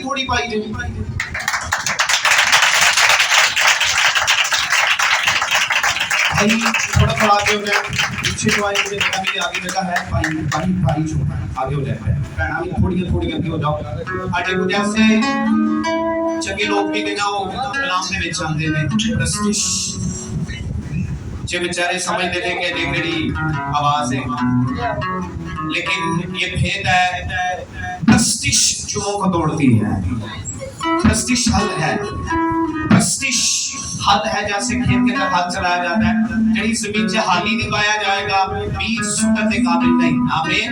थोड़ी पाई जी थोड़ा थोड़ा आगे हो जाए पीछे जो आए मुझे लगा मेरे आगे जगह है भाई भाई भाई छोटा आगे हो जाए भैना भी थोड़ी थोड़ी आगे हो जाओ अजे को जैसे चंगे लोग भी गए हो कलाम ਦੇ ਵਿੱਚ ਆਉਂਦੇ ਨੇ ਪ੍ਰਸਟਿਸ਼ जे बेचारे समझते थे कि मेरी आवाज है लेकिन ये भेद है प्रस्टिश चुओं को तोड़ती है प्रस्टिश हल है प्रस्टिश हल है जैसे खेत के अंदर हल चलाया जाता है जड़ी जमीन से हाली नहीं पाया जाएगा बीज सुटने के काबिल नहीं आमीन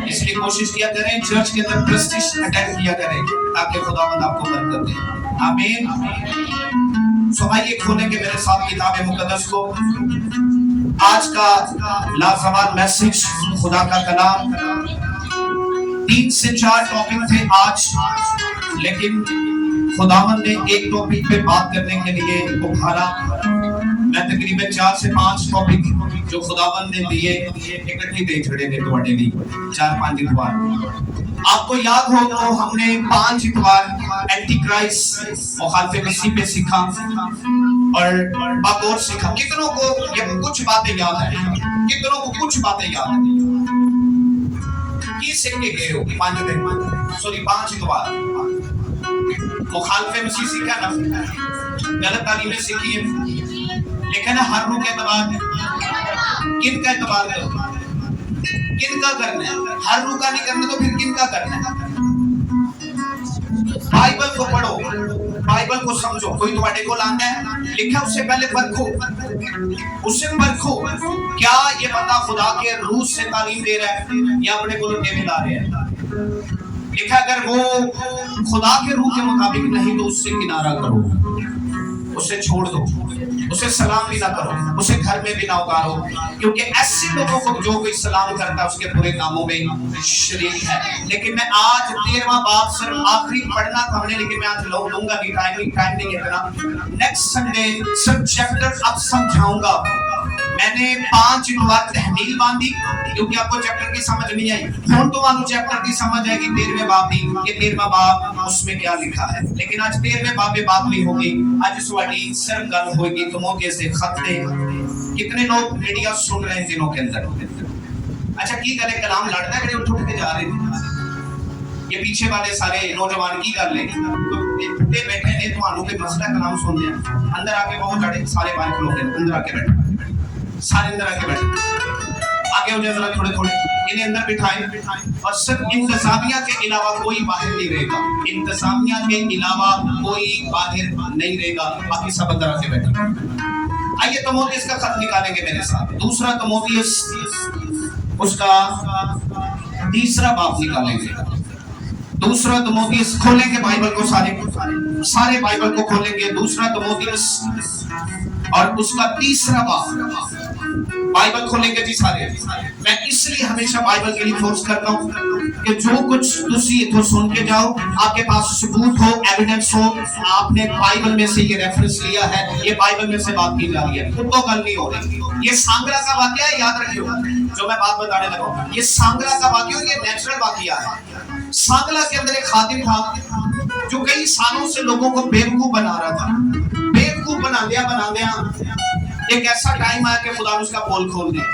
इसलिए कोशिश किया करें चर्च के अंदर प्रस्टिश अटैक किया करें ताकि खुदावंद आपको बरकत दे आमीन सो आइए खोलेंगे मेरे साथ किताब मुकद्दस को आज का लाजवाब मैसेज खुदा का कलाम 3 से 4 टॉपिक थे आज लेकिन खुदावंद ने एक टॉपिक पे बात करने के लिए उठाया मैं तकरीबन 4 से 5 टॉपिक जो खुदावंद ने दिए इकट्ठे दे छड़े ने ਤੁਹਾਡੇ ਲਈ 4-5 इतवार आपको याद हो तो हमने 5 इतवार एंटी क्राइस्ट मुखालिफ मसीह पे सीखा और बात और सीखा कितनों को ये कुछ बातें याद है कितनों को कुछ बातें याद है की सीख के गए हो 5 दिन 5 इतवार मुखालिफ मसीह सीखा ना गलत तालीमें सीखी है लेकिन हर रूह के एतबार किन का एतबार करो किनका करना है हर रूह का नहीं करना तो फिर किनका करना है बाइबल को पढ़ो बाइबल को समझो कोई तुम्हारे को लाना है लिखा उससे पहले परखो क्या ये बंदा खुदा के रूह से तालीम दे रहा है या अपने को टेबल ला रहे हैं लिखा अगर वो खुदा के रूह के मुताबिक नहीं तो उससे किनारा करो उसे छोड़ दो उसे सलाम भी ना करो उसे घर में भी ना उतारो क्योंकि ऐसे लोगों को जो कोई सलाम करता है उसके पूरे कामों में शरीक है लेकिन मैं आज 13वां बाब सिर्फ आखिरी पढ़ना था हमने लेकिन मैं आज लूंगा नहीं टाइम नहीं है इतना नेक्स्ट संडे सिर्फ चैप्टर अब समझाऊंगा मैंने 5 इतवार तहमील बांधी क्योंकि आपको चैप्टर की समझ नहीं आई हुन तो आपको चैप्टर की समझ आएगी 13वें बाब की कि 13वां बाब उसमें क्या लिखा है लेकिन आज 13वें बाब में बात नहीं होगी आज स्वाटी सिर्फ गल होगी तुमों से खत दे कितने लोग मीडिया सुन रहे हैं दिनों के अंदर अच्छा की करे कलाम लड़ता है उठ उठ के जा रहे हैं ये पीछे वाले सारे नौजवान की कर ले बुढ़े बैठे ने ਤੁਹਾਨੂੰ के मसला कलाम सुन लिया अंदर आके बहुत लड़े सारे बाहर खड़े अंदर आके बैठे सारे अंदर आके बैठे आगे हो जाए जरा थोड़े थोड़े इन्हें अंदर बिठाएं और सिर्फ इंतजामिया के अलावा कोई बाहर नहीं रहेगा इंतजामिया के अलावा कोई बाहर नहीं रहेगा बाकी सब अंदर आके बैठे आइए तमोथियस का खत निकालेंगे मेरे साथ दूसरा तमोथियस उसका 3रा बाब निकालेंगे दूसरा तमोथियस खोलेंगे बाइबल को सारे बाइबल को खोलेंगे दूसरा तमोथियस और उसका 3रा बाब बाइबल खोलेंगे जी सारे मैं इसलिए हमेशा बाइबल के लिए फोर्स करता हूँ कि जो कुछ तुसी इधर सुन के जाओ आपके पास सबूत हो एविडेंस हो आपने बाइबल में से ये रेफरेंस लिया है ये बाइबल में से बात की जा रही है खुद तो गल नहीं हो रही ये सांगरा का वाकया है याद रखियो जो मैं बात बताने लगा ये सांगरा का वाकया ये नेचुरल वाकया है सांगला के अंदर एक खादिम था जो कई सालों से लोगों को बेवकूफ बना रहा था बेवकूफ बना दिया एक ऐसा टाइम आया कि खुदा ने उसका पोल खोल दिया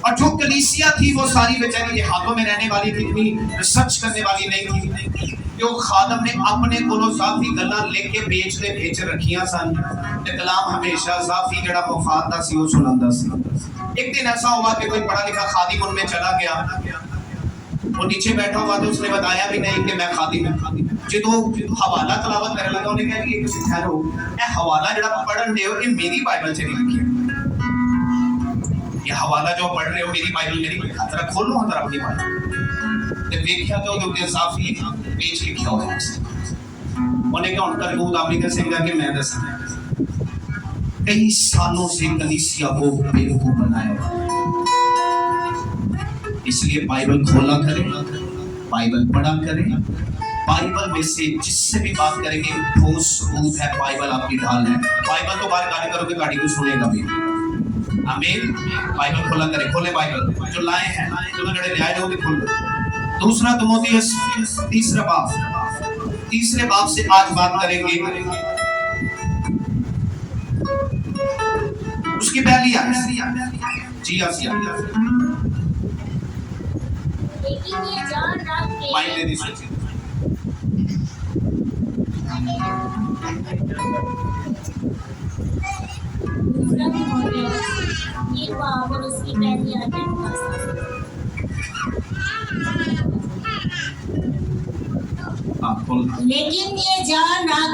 और जो कलीसिया थी वो सारी बेचारी हाथों में रहने वाली थी इतनी रिसर्च करने वाली नहीं थी जो खादम ने अपने कोलों जाफी गल्लां लेके भेज रखियां सन ते कलाम हमेशा जाफी जड़ा मुफादा सी वो सुनांदा सी एक दिन ऐसा हुआ कि कोई पढ़ा लिखा खादिम उनमें चला गया वो नीचे बैठा हुआ तो उसने बताया भी नहीं कि मैं खादिम हूं जो हवाला तलावत करने लगा उन्हें कहा कि कुछ ठहरो ए हवाला जड़ा पढ़न दे ये मेरी बाइबल से नहीं लिखी ये हवाला जो पढ़ रहे हो मेरी बाइबल में नहीं लिखा जरा खोलो अंदर अपनी बाइबल ते देखिया तो जो इंसाफी पेज लिखा हुआ है उन्हें कहा उनका दूध आप भी दसेगा कि मैं दसूंगा कई सालों से कलीसिया को बेवकूफ बनाया इसलिए बाइबल खोला करें बाइबल पढ़ा करें बाइबल में से जिससे भी बात करेंगे ठोस सबूत है बाइबल आपकी ढाल है बाइबल तो बाहर गाली करोगे गाड़ी को सुनेगा भी आमीन। बाइबल खोला करें, खोले बाइबल जो लाए हैं, जो जड़े ले आए हो भी खोल। दूसरा तिमोथियस तीसरे बाब से आज बात करेंगे। उसकी पहली आयत जी आसिया लेकिन ये जान रख माइंड दे दीजिए। दूसरा तिमोथियस एक बाब और उसकी पहली आयत लेकिन ये जान रख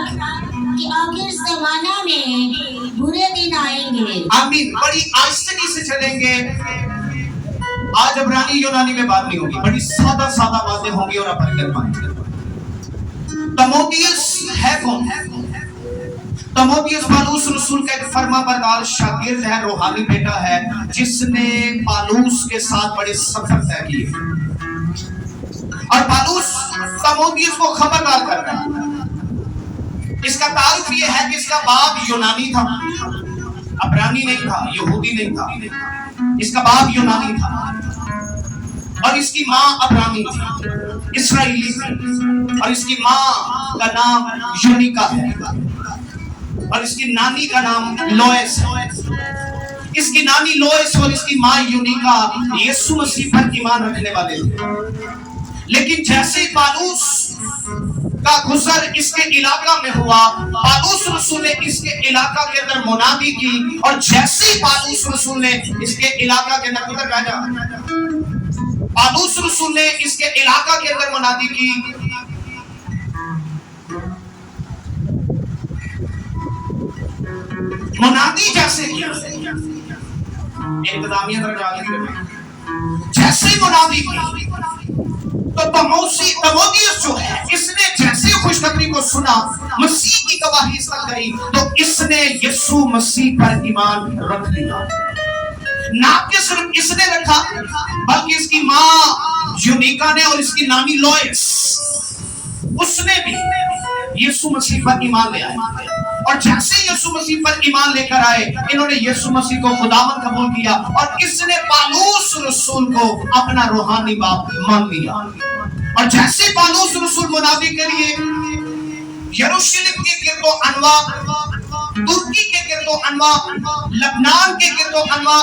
कि आखिर जमाना में बुरे दिन आएंगे। आमीन। बड़ी आसानी से चलेंगे। आज इब्रानी यूनानी में बात नहीं होगी, बड़ी सादा बातें होंगी और अपन कर पाएंगे। तिमोथियस है कौन? तिमोथियस पौलुस रसूल का एक फर्माबरदार शागिर्द है, रूहानी बेटा है, जिसने पौलुस के साथ बड़े सफर तय किए। और पौलुस तिमोथियस को खबरदार कर रहा है। इसका तारुफ यह है कि इसका बाप यूनानी था, अब्रानी नहीं था, यहूदी नहीं था। इसका बाप यूनानी था और इसकी माँ अब्रानी थी, इस्राएली थी। और इसकी माँ का नाम यूनिका है और इसकी नानी का नाम लोएस है। इसकी नानी लोएस और इसकी माँ यूनिका यीशु मसीह पर ईमान रखने वाले थे। लेकिन जैसे पौलुस का गुजर इसके इलाका में हुआ, पौलुस रसूल ने इसके इलाका के अंदर मुनादी की। और जैसे ही पौलुस रसूल ने इसके इलाका के अंदर उधर राजा पौलुस रसूल ने इसके इलाका के अंदर मुनादी की, मुनादी जैसे किया इंतजामिया जैसे मुनादी की तो तिमोथियस जो है, इसने जैसे खुशखबरी को सुना, मसीह की गवाही इस तक गई, तो इसने यीशु मसीह पर ईमान रख लिया। ना कि सिर्फ इसने रखा, बल्कि इसकी माँ यूनिका ने और इसकी नानी लोएस, उसने भी यीशु मसीह पर ईमान ले आए। और जैसे यीशु मसीह पर ईमान लेकर आए, इन्होंने यीशु मसीह को खुदावंद कबूल किया और इसने पौलुस रसूल को अपना रूहानी बाप मान लिया। और जैसे पौलुस रसूल मुनादी के लिए यरूशलेम के गिरदो अनवा, तुर्की के गिरदो अनवा, लबनान के गिरदो अनवा,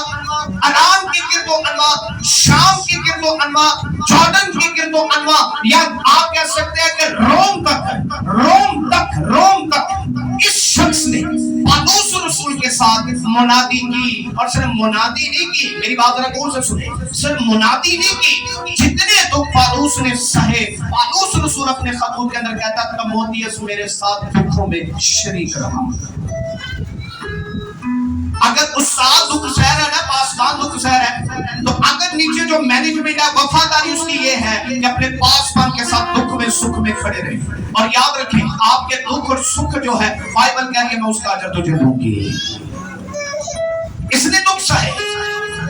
अराम के गिरदो अनवा, शाम के गिरदो अनवा, जॉर्डन के गिरदो अनवा, या आप कह सकते हैं कि रोम तक इस शख्स ने पौलुस रसूल के साथ मुनादी की। और सिर्फ मुनादी नहीं की, मेरी बात जरा गौर से सुने, सिर्फ मुनादी नहीं की, जितने दुख पौलुस ने सहे, पौलुस रसूल अपने खतूत के अंदर कहता था, तिमोथियस मेरे साथ दुखों में शरीक रहा। अगर उस्ताद दुख सह रहा है ना, पासबान दुख सह रहा है, तो अगर नीचे जो मैनेजमेंट है, वफादारी उसकी ये है कि अपने पासबान के साथ दुख में सुख में खड़े रहे। और याद रखें, आपके दुख और सुख जो है, बाइबल कह रही है मैं उसका अजर तुझे दूंगी। इसने दुख सहे,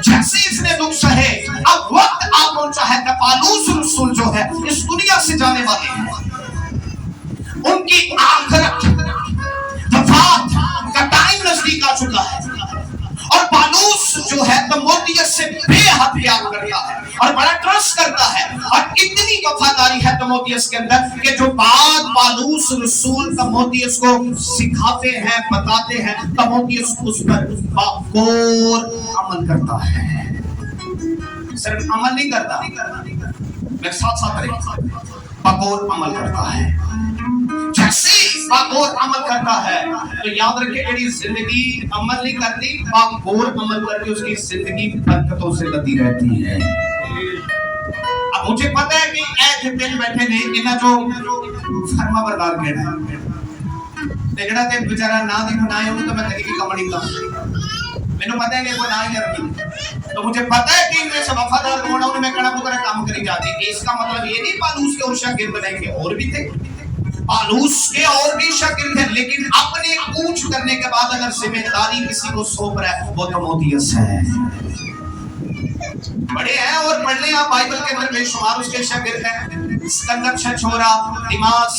जैसे इसने दुख सहे, अब वक्त आ पहुंचा है कि पौलुस रसूल जो है इस दुनिया से जाने वाले हैं। उनकी आखिरत, वफात का टाइम नजदीक आ चुका है। और पौलुस जो है तिमोथियस से बेहद प्यार करता है और बड़ा ट्रस्ट करता है। और इतनी वफादारी है तिमोथियस के अंदर कि जो बात पौलुस रसूल तिमोथियस को सिखाते हैं, बताते हैं, तिमोथियस उस पर बागौर अमल करता है। सिर्फ अमल नहीं करता, मेरे साथ बागौर अमल करता है। जैसे बागौर अमल करता है तो याद रखिए, मेरी जिंदगी अमल नहीं करती, बागौर अमल करके उसकी जिंदगी बरकतों से लदी रहती है। अब मुझे पता है कि ऐसे दिन बैठे ने इन्हें जो फरमा बरदार कहना है, जेड़ा ते बेचारा ना देखो ना है, तो मैं तरीके कमड़ी का मैंने पता है कि कोई ना ही करती, तो मुझे पता है कि इनमें से वफादार कौन है, मैं कहना पुत्र काम करी जाती। इसका मतलब ये नहीं पौलुस के और शागिर्द बनाएंगे, और भी थे पौलुस के और भी शागिर्द हैं, लेकिन अपने कूच करने के बाद अगर जिम्मेदारी किसी को सौंप रहा है वो तिमोथियस है। बड़े हैं और पढ़ लें आप बाइबल के अंदर बेशुमार उसके शागिर्द हैं, सिकंदर छछोरा, दिमास,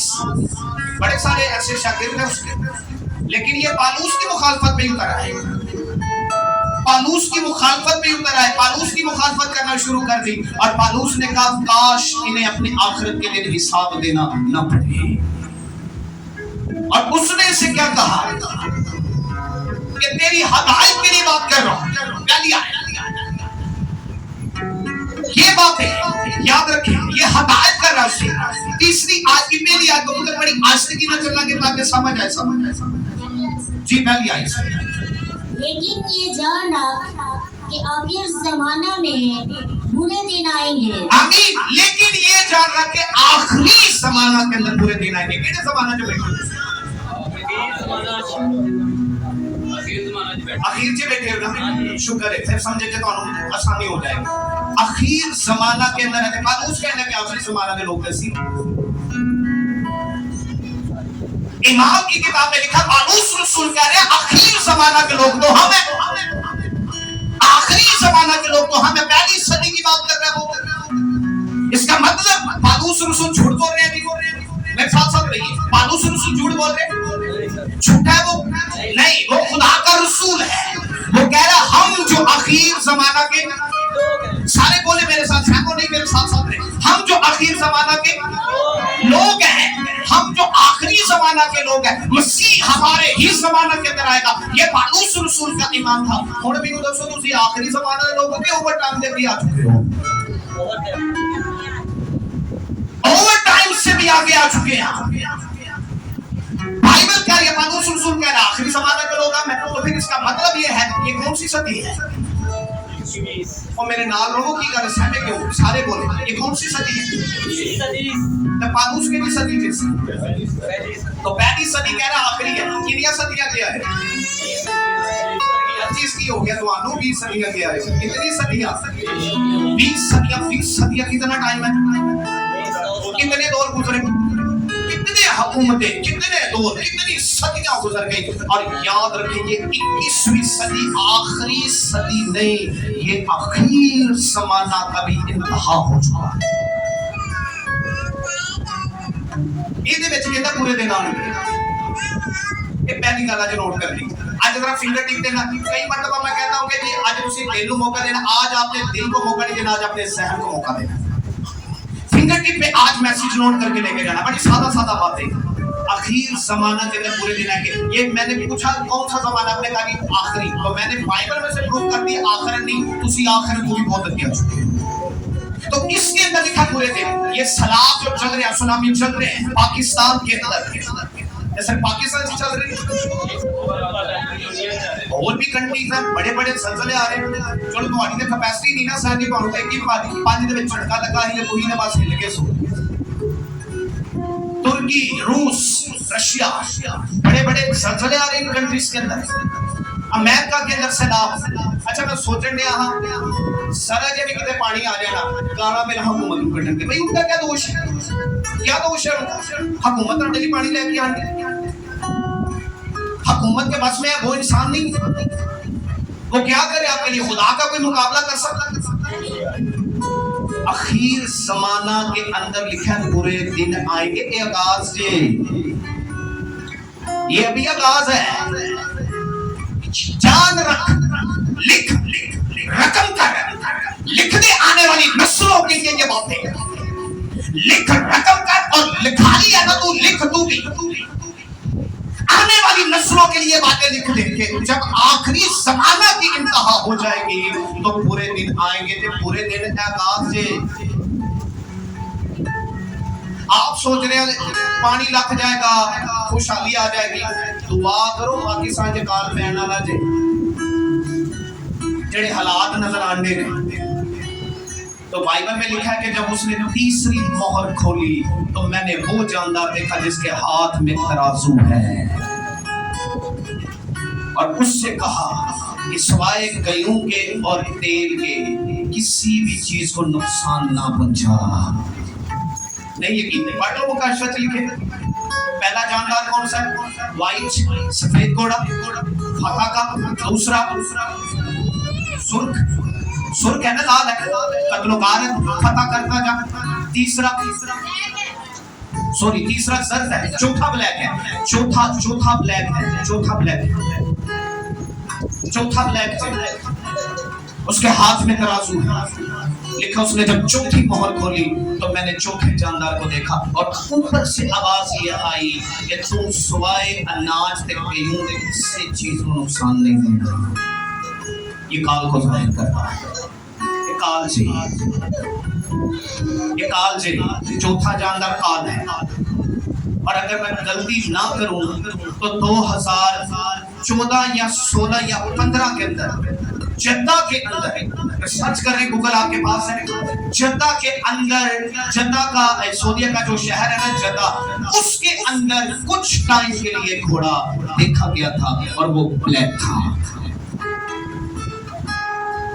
बड़े सारे ऐसे शागिर्द हैं उसके। लेकिन ये पौलुस की मुखालफत में उतर आए। पालूस की मुखालफत में उतर आए, पालूस की मुखालफत करना शुरू कर दी और पालूस ने कहा काश इन्हें अपनी आखिरत के दिन हिसाब देना न पड़े। और उसने इसे क्या कहा कि तेरी हदायत के लिए बात कर रहा हूं। पहली आयत ये बात है, याद रखें, ये हदायत कर रहा है। तीसरी आज की पहली आयत को तो बड़ी आस्ते की नजर लगे ताकि समझ आए, समझ आए, जी पहली आयत। लेकिन ये जान कि आखिर जमाना में बुरे दिन आएंगे। आमीन। लेकिन ये जान रहा कि आखिरी जमाना के अंदर बुरे दिन आएंगे। किस जमाना जो बैठे आखिर से बैठे हो, शुक्र है, फिर समझे तो आसानी हो जाएगी। आखिर जमाना के अंदर है, पालूस कहने के आखिरी जमाना के लोग ऐसी। इमाम की किताब में लिखा पालूस रसूल कह रहे हैं आखिर जमाना के लोग तो हम हैं, आखिरी जमाना के लोग तो हम हैं। पहली सदी की बात कर रहे हैं वो। इसका मतलब पालूस रसूल झूठ बोल रहे हैं, नहीं बोल रहे हैं? मेरे साथ साथ रहिए। पालूस रसूल झूठ बोल रहे हैं? झूठा है वो नहीं, वो खुदा का रसूल है। वो कह रहा है हम जो आखिर जमाना के, सारे बोले मेरे साथ, को नहीं, मेरे साथ साथ रहे, हम जो आखिर जमाना के लोग हैं, हम जो आखिरी जमाना के लोग हैं, मसीह हमारे ही जमाना के अंदर आएगा। ये पालूस रसूल का ईमान था। हुण भी दोस्तों तुसी आखिरी जमाना के लोगों के ओवर टाइम दे भी आ चुके हो, ओवर टाइम से भी आगे आ चुके हैं। बाइबल कह रही है, पालूस रसूल कह रहा है आखिरी जमाना के लोग हैं। तो फिर इसका मतलब ये है, ये कौन सी सदी है? और मेरे नाल लोगों की गल सहमे क्यों? सारे बोले ये कौन सी सदी है? तो पालूस की भी सदी जैसी। तो पहली सदी कह रहा आखिरी है। कितनी सदियां गया है? 25 की हो गया, तो 20 सदियां गया है। कितनी सदियां? 20 सदियां। 20 सदियां कितना टाइम है? कितने दौर गुजरे, कितने हुकूमतें, कितने दौर, कितनी सदियां गुजर गई। और याद रखें ये 21वीं सदी आखिरी सदी नहीं, ये आखिर जमाना का भी इंतहा हो चुका है। ਇਹਦੇ ਵਿੱਚ ਕਹਿੰਦਾ ਪੂਰੇ ਦਿਨ ਆਉਣਗੇ। ਇਹ ਪਹਿਲੀ ਗੱਲ ਅੱਜ ਨੋਟ ਕਰ ਲਈ। आज जरा फिंगर टिप देना। कई मरतबा मैं कहता हूं कि जी आज तुसी दिल को मौका देना, आज आपने दिल को मौका नहीं देना, आज अपने जहन को मौका देना। फिंगर टिप पे आज मैसेज नोट करके लेके जाना। बड़ी सादा सादा बातें। आखिर जमाना के अंदर पूरे दिन आएंगे। ये मैंने पूछा कौन सा जमाना, आपने कहा कि आखिरी। तो मैंने बाइबल में से प्रूव कर दिया आखिर नहीं, तुसी आखिर को भी बहुत अगे आ चुके हैं। तो इसके अंदर लिखा पूरे दिन। ये सैलाब जो चल रहे हैं, सुनामी चल रहे हैं पाकिस्तान के अंदर, जैसे पाकिस्तान से चल रही है, और भी कंट्रीज हैं, बड़े बड़े जलजले आ रहे हैं। चलो तुम्हारी तो कैपेसिटी नहीं ना सहने को, होता है कि पानी दे विच झटका लगा ही कोई ने बस हिल के सो। तुर्की, रूस, रशिया, बड़े बड़े जलजले आ रहे हैं कंट्रीज के अंदर। अमेरिका के अंदर सैलाब। अच्छा मैं सोचन दिया हाँ सारा जे भी कितने पानी आ जाए ना, गाना मेरा हुकूमत को कटन दे। भाई उनका क्या दोष है? क्या दोष है? हुकूमत तो डेली पानी लेके आती, हुकूमत के बस में है, वो इंसान नहीं, वो क्या करे आपके लिए? खुदा का कोई मुकाबला कर सकता? आखिर जमाना के अंदर लिखा बुरे दिन आएंगे। ये आगाज ये अभी आगाज है। जान रख, लिख, रकम कर, लिख दे आने वाली नस्लों के लिए ये बातें। लिख, रकम कर, और लिखा लिया ना तू, लिख तू भी आने वाली नस्लों के लिए बातें लिख दे के जब आखिरी जमाना की इंतहा हो जाएगी तो बुरे दिन आएंगे। तो बुरे दिन आगाज से आप सोच रहे हैं पानी लग जाएगा, खुशहाली आ जाएगी। दुआ करो पाकिस्तान के काल पैन वाला जे जेड़े हालात नजर आने ने। तो बाइबल में लिखा है कि जब उसने तीसरी मोहर खोली तो मैंने वो जानदार देखा जिसके हाथ में तराजू है, और उससे कहा कि सिवाय गयूं के और तेल के किसी भी चीज को नुकसान ना पहुंचा। नहीं यकीन नहीं, पढ़ लो मुकाशफत लिखे। पहला जानदार कौन सा है? वाइट, सफेद घोड़ा, फता का। दूसरा सुर्ख, सुर्ख है ना, लाल है, कत्लोकार है, फता करता जा। तीसरा जर्द है। चौथा ब्लैक है। चौथा ब्लैक है। चौथा ब्लैक है। उसके हाथ में तराजू है। लिखा उसने जब चौथी मोहर खोली तो मैंने चौथे जानदार को देखा और ऊपर से आवाज ये आई कि तू सुवाए अनाज ते गेहूं दे किसी चीज को नुकसान नहीं देना। ये काल को जाहिर करता है। ये काल जी, ये काल जी, चौथा जानदार काल है। और अगर मैं गलती ना करूं तो 2014 या 16 या 15 के अंदर जद्दा के अंदर, सर्च कर रहे गूगल आपके पास है, जद्दा के अंदर, जद्दा का सऊदीया का जो शहर है ना जद्दा, उसके अंदर कुछ टाइम के लिए घोड़ा देखा गया था और वो ब्लैक था।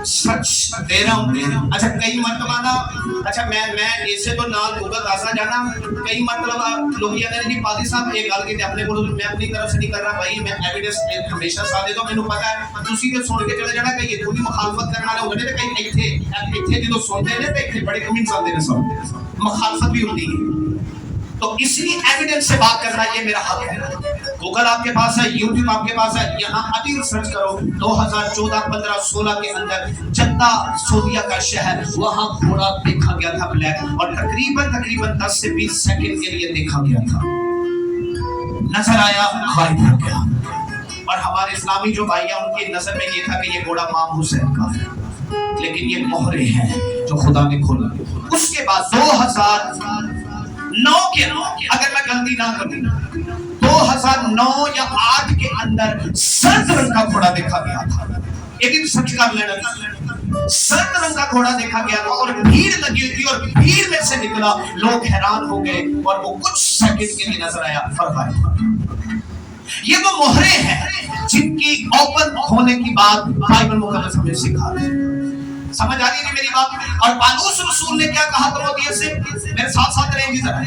सच दे रहा हूँ। अच्छा कई मतलब ना, अच्छा मैं ऐसे तो ना गूगल दासा जाना, कई मतलब लोग ये कहते हैं पादी साहब एक गल की अपने को मैं अपनी तरफ से नहीं कर रहा भाई, मैं एविडेंस हमेशा साथ देता हूं। मैंने पता है ਤੁਸੀਂ ਤੇ ਸੁਣ ਕੇ ਚਲੇ ਜਾਣਾ ਕਈ ਇਥੋਂ ਦੀ ਮੁਖਾਲਫਤ ਕਰਨ ਵਾਲੇ ਹੋਣੇ ਤੇ ਕਈ ਇੱਥੇ ਜਦੋਂ ਸੁਣਦੇ ਨੇ ਤੇ ਇੱਥੇ ਬੜੇ ਕਮੈਂਟਸ ਆਉਂਦੇ ਨੇ, सब मुखालफत भी होती है। तो इसलिए एविडेंस से बात करना ये मेरा हक है। गूगल आपके पास है, यूट्यूब आपके पास है, यहाँ अभी सर्च करो 2014, 15, 16 के अंदर जद्दा सऊदीया का शहर, वहाँ घोड़ा देखा गया था ब्लैक, और तकरीबन 10 से 20 सेकंड के लिए देखा गया था, नजर आया, गायब हो गया। और हमारे इस्लामी जो भाई हैं उनकी नजर में ये था कि ये घोड़ा इमाम हुसैन का है, लेकिन ये मोहरे हैं जो खुदा ने खोला। उसके बाद 2009 के, अगर मैं गलती ना करूं 2009 या 8 के अंदर सर्द रंग का घोड़ा देखा गया था। एक दिन सच कर लेना, सर्द रंग का घोड़ा देखा गया था और भीड़ लगी थी और भीड़ में से निकला, लोग हैरान हो गए और वो कुछ सेकंड के लिए नजर आया और गायब हो गया। ये वो मोहरे हैं जिनकी ओपन होने की बात बाइबल मुकद्दस हमें सिखा रही है। समझ आ रही है मेरी बात? और पालूस रसूल ने क्या कहा तमोथियस से? मेरे साथ साथ रहेंगे जरा।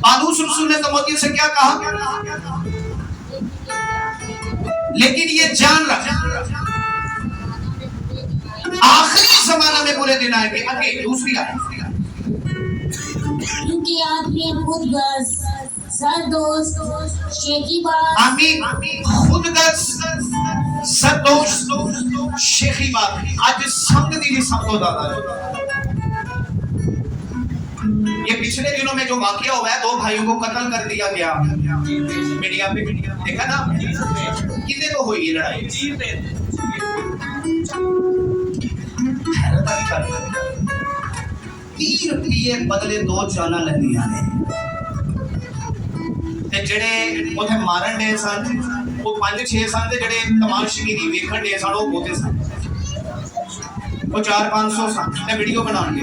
पालूस रसूल ने तमोथियस से क्या कहा? लेकिन ये जान रहा आखिरी जमाना में बुरे दिन आएंगे। आगे दूसरी आयत, क्योंकि आदमी खुदगर्ज, सरदोस्त, शेखीबाज, आमीन, खुदगर्ज, सरदोस्त, शेखीबाज, आज शब्द दी सब तो ज्यादा है। ये पिछले दिनों में जो वाकया हुआ है, 2 भाइयों को कत्ल कर दिया गया, मीडिया पे देखा ना, कितने को हुई लड़ाई, 30 रुपये बदले 2 जाना लैंदियां ने। ते जेड़े उथे मारन डे सन वो 5-6 सन, ते जेड़े तमाशगीरी वेखण डे सन वो बहुते सन, वो 400-500 सन ते वीडियो बनाउणगे।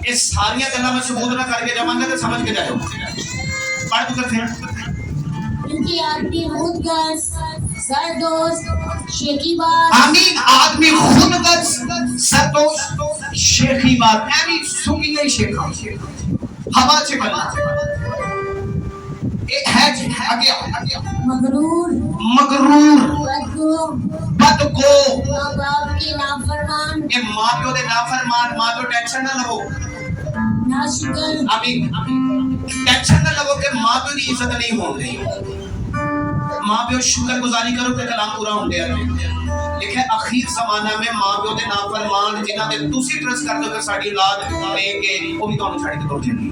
ये सारियां गल्लां मैं सबूत ना करके जावांगा ते समझ के जाओ। पढ़ पुत्र फिर, क्योंकि आदमी खुदगर्ज, सरदोस्त, शेखीबाज, आमीन, आदमी खुदगर्ज, सरदोस्त, शेखीबाज, यानी सुंगी गई शेखा, हवा से बना आगे मगरूर, बदगो, माँ बाप के नाफरमान, ये माँ प्यो दे नाफरमान, माँ प्यो टेंशन ना लो, नाशुक्र, आमीन, टेंशन ना लो कि माँ प्यो की इज्जत नहीं हो रही, माँ प्यो शुक्र गुजारी करो कि कलाम पूरा हो गया। लिखे आखिर जमाना में माँ प्यो दे नाफरमान जिन्हां दे तुसी ट्रस्ट कर दो कि साडी औलाद लेके वो भी तुहानू छड्ड के तुर जाएगी।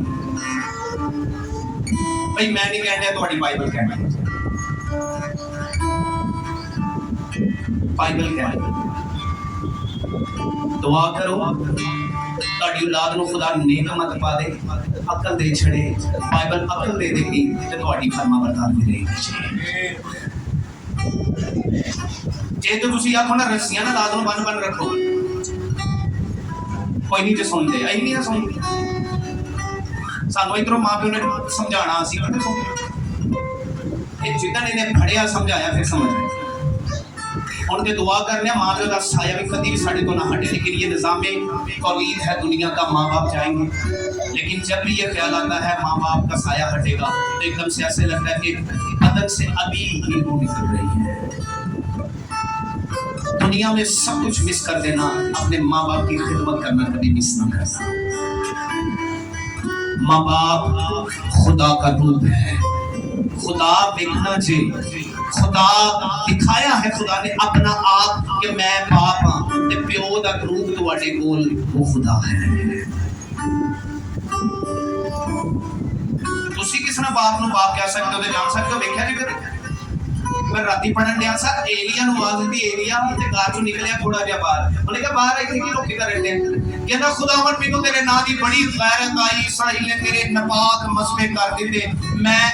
भाई मैं नहीं कहना, तुम्हारी बाइबल कहना है, बाइबल कहना है। दुआ करो ताड़ी औलाद नु खुदा नेक मत पा दे, अकल दे छड़े, बाइबल अकल दे देगी ते तुम्हारी फरमाबरदारी रहेगी। जे तो तुसी आखो ना रस्सियां ना औलाद नु बन रखो, कोई नहीं जे सुनदे, आई नहीं सुनदे। सानू इधरों माँ प्यो ने समझाना, असीं किते सुनदे, जिन्हां ने फड़िया समझाया फिर समझ आए। हुण ते दुआ करने माँ प्यो का साया भी कभी भी साढ़े को ना हटे, लेकिन ये निज़ामे कौलीद है दुनिया का, माँ बाप जाएंगे, लेकिन जब भी ये ख्याल आता है माँ बाप का साया हटेगा तो एकदम से ऐसे लगता है कि बदन से अभी ही रूह निकल रही है। दुनिया में सब कुछ मिस कर देना, अपने माँ बाप की खिदमत करना कभी मिस ना करना। माँ बाप खुदा का रूप है, खुदा देखना जी خدا دکھایا ہے خدا نے اپنا آپ کہ میں باپ ہاں تے پیو دا روپ تواڈے کول وہ خدا ہے. تسی کس نے باپ نو باپ کہہ سکتے ہو تے جان سکتے ہو؟ ویکھیا جی کبھی میں راتی پڑھن دیا سا ایلیا نو آواز دی ایلیا تے گھر چوں نکلیا تھوڑا جہا باہر انہیں کہا باہر ایتھے کی لوکی کرن دے کہندا خداوند مینوں تیرے نام دی بڑی غیرت آئی اسرائیل نے تیرے نپاک مسبے کر دیتے میں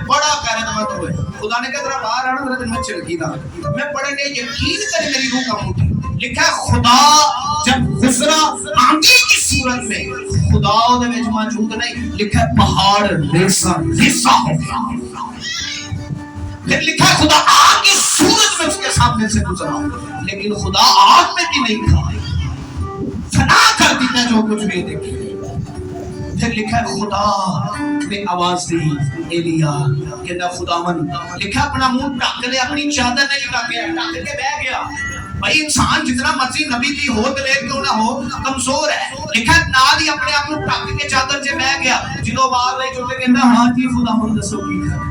بڑا غیرت مند ہوئے. خدا نے کہا ذرا باہر آنا ذرا میں چڑکی دا میں پڑھنے یقین کرے میری روح کم اٹھی. لکھا ہے خدا جب گزرا آندھی کی صورت میں خدا دے وچ موجود نہیں. لکھا ہے پہاڑ ریسا ریسا ہو گیا. پھر لکھا ہے خدا آگ کی صورت میں اس کے سامنے سے گزرا لیکن خدا آگ میں بھی نہیں تھا فنا کر دیتا جو کچھ بھی دیکھے. پھر لکھا ہے خدا نے آواز دی ایلیا کہنا خداوند لکھا اپنا منہ ڈھک لے اپنی چادر نہیں ڈھک گیا ڈھک کے بیٹھ گیا. بھائی انسان جتنا مرضی نبی بھی ہو دلیر کیوں نہ ہو کمزور ہے. لکھا نال ہی اپنے آپ کو ڈھک کے چادر سے بیٹھ گیا. جدو آواز آئی چوٹے کہنا ہاں جی خداوند دسو کی ہے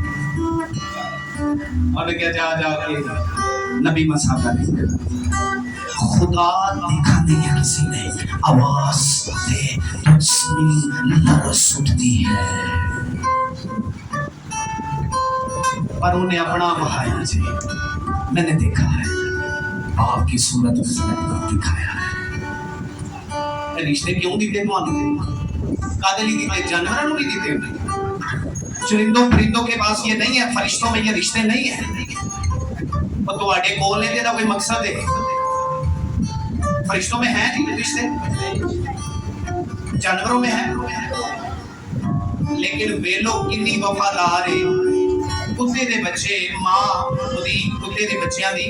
اور کیا جا کے نبی مسا کر خدا دیکھا نہیں ہے کسی نے آواز دے تسمی لرز اٹھتی ہے پر انہیں اپنا بہایا جی میں نے دیکھا ہے آپ کی صورت دکھایا ہے. رشتے کیوں دیتے کادے نہیں دیتے جانوروں نہیں دیتے چرندوں پرندوں کے پاس یہ نہیں ہے فرشتوں میں یہ رشتے نہیں ہیں. اور تو آڈے کول لیتے دا کوئی مقصد ہے فرشتوں میں ہیں نہیں رشتے جانوروں میں ہیں لیکن وہ لوگ کنی وفادار ہیں. کتے دے بچے ماں دی کتے دے بچیاں دی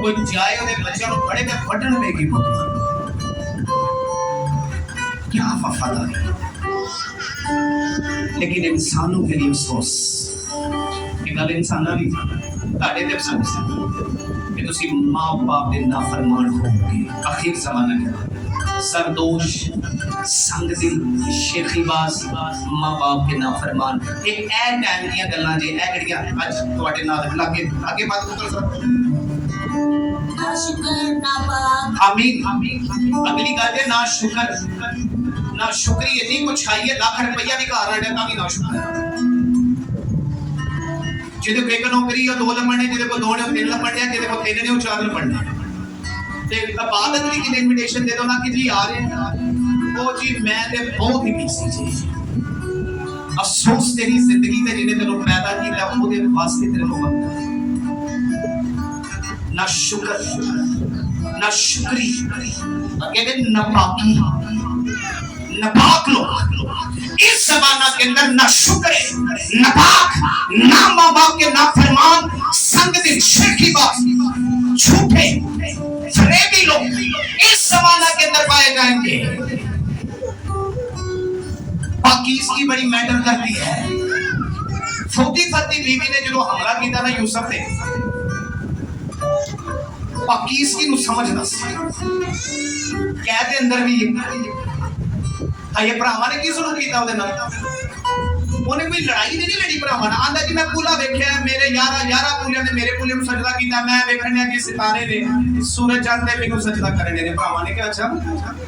کوئی جائے دے بچیاں نو پڑے تے پھٹن دے گی کیا وفاداری. لیکن انسانوں کے لیے افسوس کہ گل انساناں دی تہاڈے تے افسوس ہے کہ تسی ماں باپ دے نافرمان ہو گے. آخر زمانہ کے سردوش سنگ دل شیخی باز ماں باپ کے نافرمان یہ اے ٹائم دیاں گلاں جے اے گڑیاں اج تواڈے نال لاگے آگے بات کر سکتے نا شکر نا پاک آمین. اگلی گل ہے نا شکر نہ شکری اتنی کچھ آئیے لاکھ روپیہ بھی گھر رہے تا بھی نہ شکر جہاں کو ایک نوکری یا 2 لمبنے جہاں کو 2 نے 3 لمبنے جہاں کو 3 نے 4 لمبنے بعد اگلی کی انویٹیشن دے دو نا کہ جی آ رہے ہیں وہ جی میں تے بہت ہی بیسی جی افسوس تیری زندگی تے جنہیں تینوں پیدا کیتا وہ دے واسطے تیرے کو نہ شکر نہ شکری کہتے نپاکی نپاک لوگ اس زمانہ کے اندر نہ شکر ہے نپاک نہ ماں باپ کے نافرمان سنگ دل شرکی بات جھوٹے فریبی لوگ اس زمانہ کے اندر پائے جائیں گے. پاکیز کی بڑی میٹر کرتی ہے. فوتی فتی بیوی نے جو حملہ کیتا نا یوسف نے پاکیز کی نو سمجھنا قید اندر بھی یہ بھراواں نے کی سلوک کیتا اودے نال انہیں کوئی لڑائی نہیں لڑی بھراواں نال آندا جی میں پولا ویکھیا میرے یارا پولیاں نے میرے پولے نوں سجدہ کیتا میں ویکھنیا کہ ستارے نے سورج چاند نے مینوں سجدہ کرنے نے بھراواں نے کہا اچھا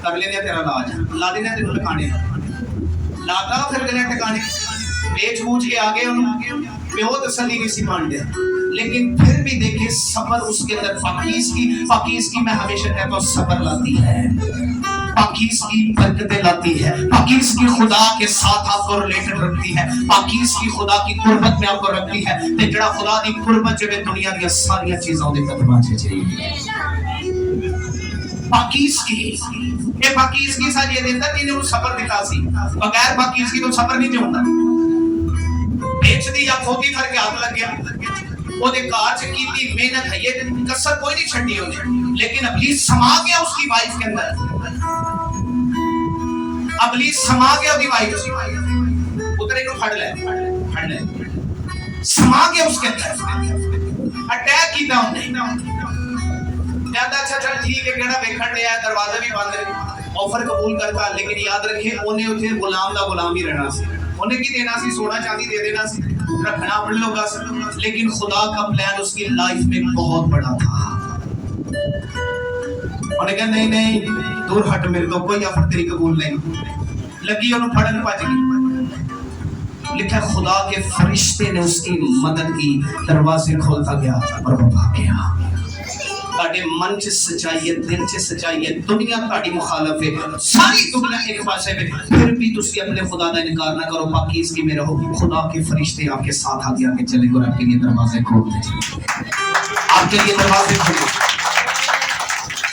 کر لے دیا تیرا علاج لا دینا تینوں ٹھکانے لاتا پھر گنے ٹھکانے بیچ بوجھ کے آگے انہوں پیو تسلی نہیں سی مان دیا لیکن پھر بھی دیکھیں صبر اس کے اندر پاکیز کی میں ہمیشہ کہتا ہوں صبر لاتی ہے پاکیز کی برکتیں لاتی ہے پاکیز کی خدا کے ساتھ آپ کو ریلیٹڈ رکھتی ہے پاکیز کی خدا کی قربت میں آپ کو رکھتی ہے تے جڑا خدا دی قربت جو دنیا دی ساری چیزاں دے قدماں چ چاہیے پاکیز کی یہ پاکیز کی سا یہ دیتا کہ انہیں صبر دکھا سی بغیر پاکیز کی تو صبر نہیں جو ہوتا بیچ دی یا کھوتی کر کے ہاتھ لگ گیا وہ دے کاج کی تھی محنت ہے یہ کسر کوئی نہیں چھڑی ہونے لیکن ابلیس سما گیا اس کی وائف کے اندر ابلیس سما گیا اس کی وائف اترے کو پھڑ لے سما گیا اس کے اندر اٹیک کی تھا انہیں کہتا اچھا چل ٹھیک ہے کہنا بیکھن لیا دروازے بھی بند رہے آفر قبول کرتا لیکن یاد رکھیں انہیں اتنے غلام دا غلام ہی رہنا سی انہیں کی دینا سی سونا چاندی دے دینا سی رکھنا اپنے لوگوں سے، لیکن خدا کا پلان اس کی لائف میں بہت بڑا تھا. انہوں نے کہا نہیں نہیں دور ہٹ میرے تو، کوئی آفر تیری قبول نہیں. لگی انہوں پھڑن پاج گئی. لکھا خدا کے فرشتے نے اس کی مدد کی، دروازے کھولتا گیا اور وہ بھاگ گیا. تاڑے من چ سچائی ہے، دل چ سچائی ہے، دنیا تاڑی مخالف ہے، ساری دنیا ایک پاسے میں، پھر بھی تسی اپنے خدا کا انکار نہ کرو، پاکیزگی میں رہو. خدا کے فرشتے آپ کے ساتھ آگے آگے چلے گا اور آپ کے لیے دروازے کھول دیں، آپ کے لیے دروازے کھولے.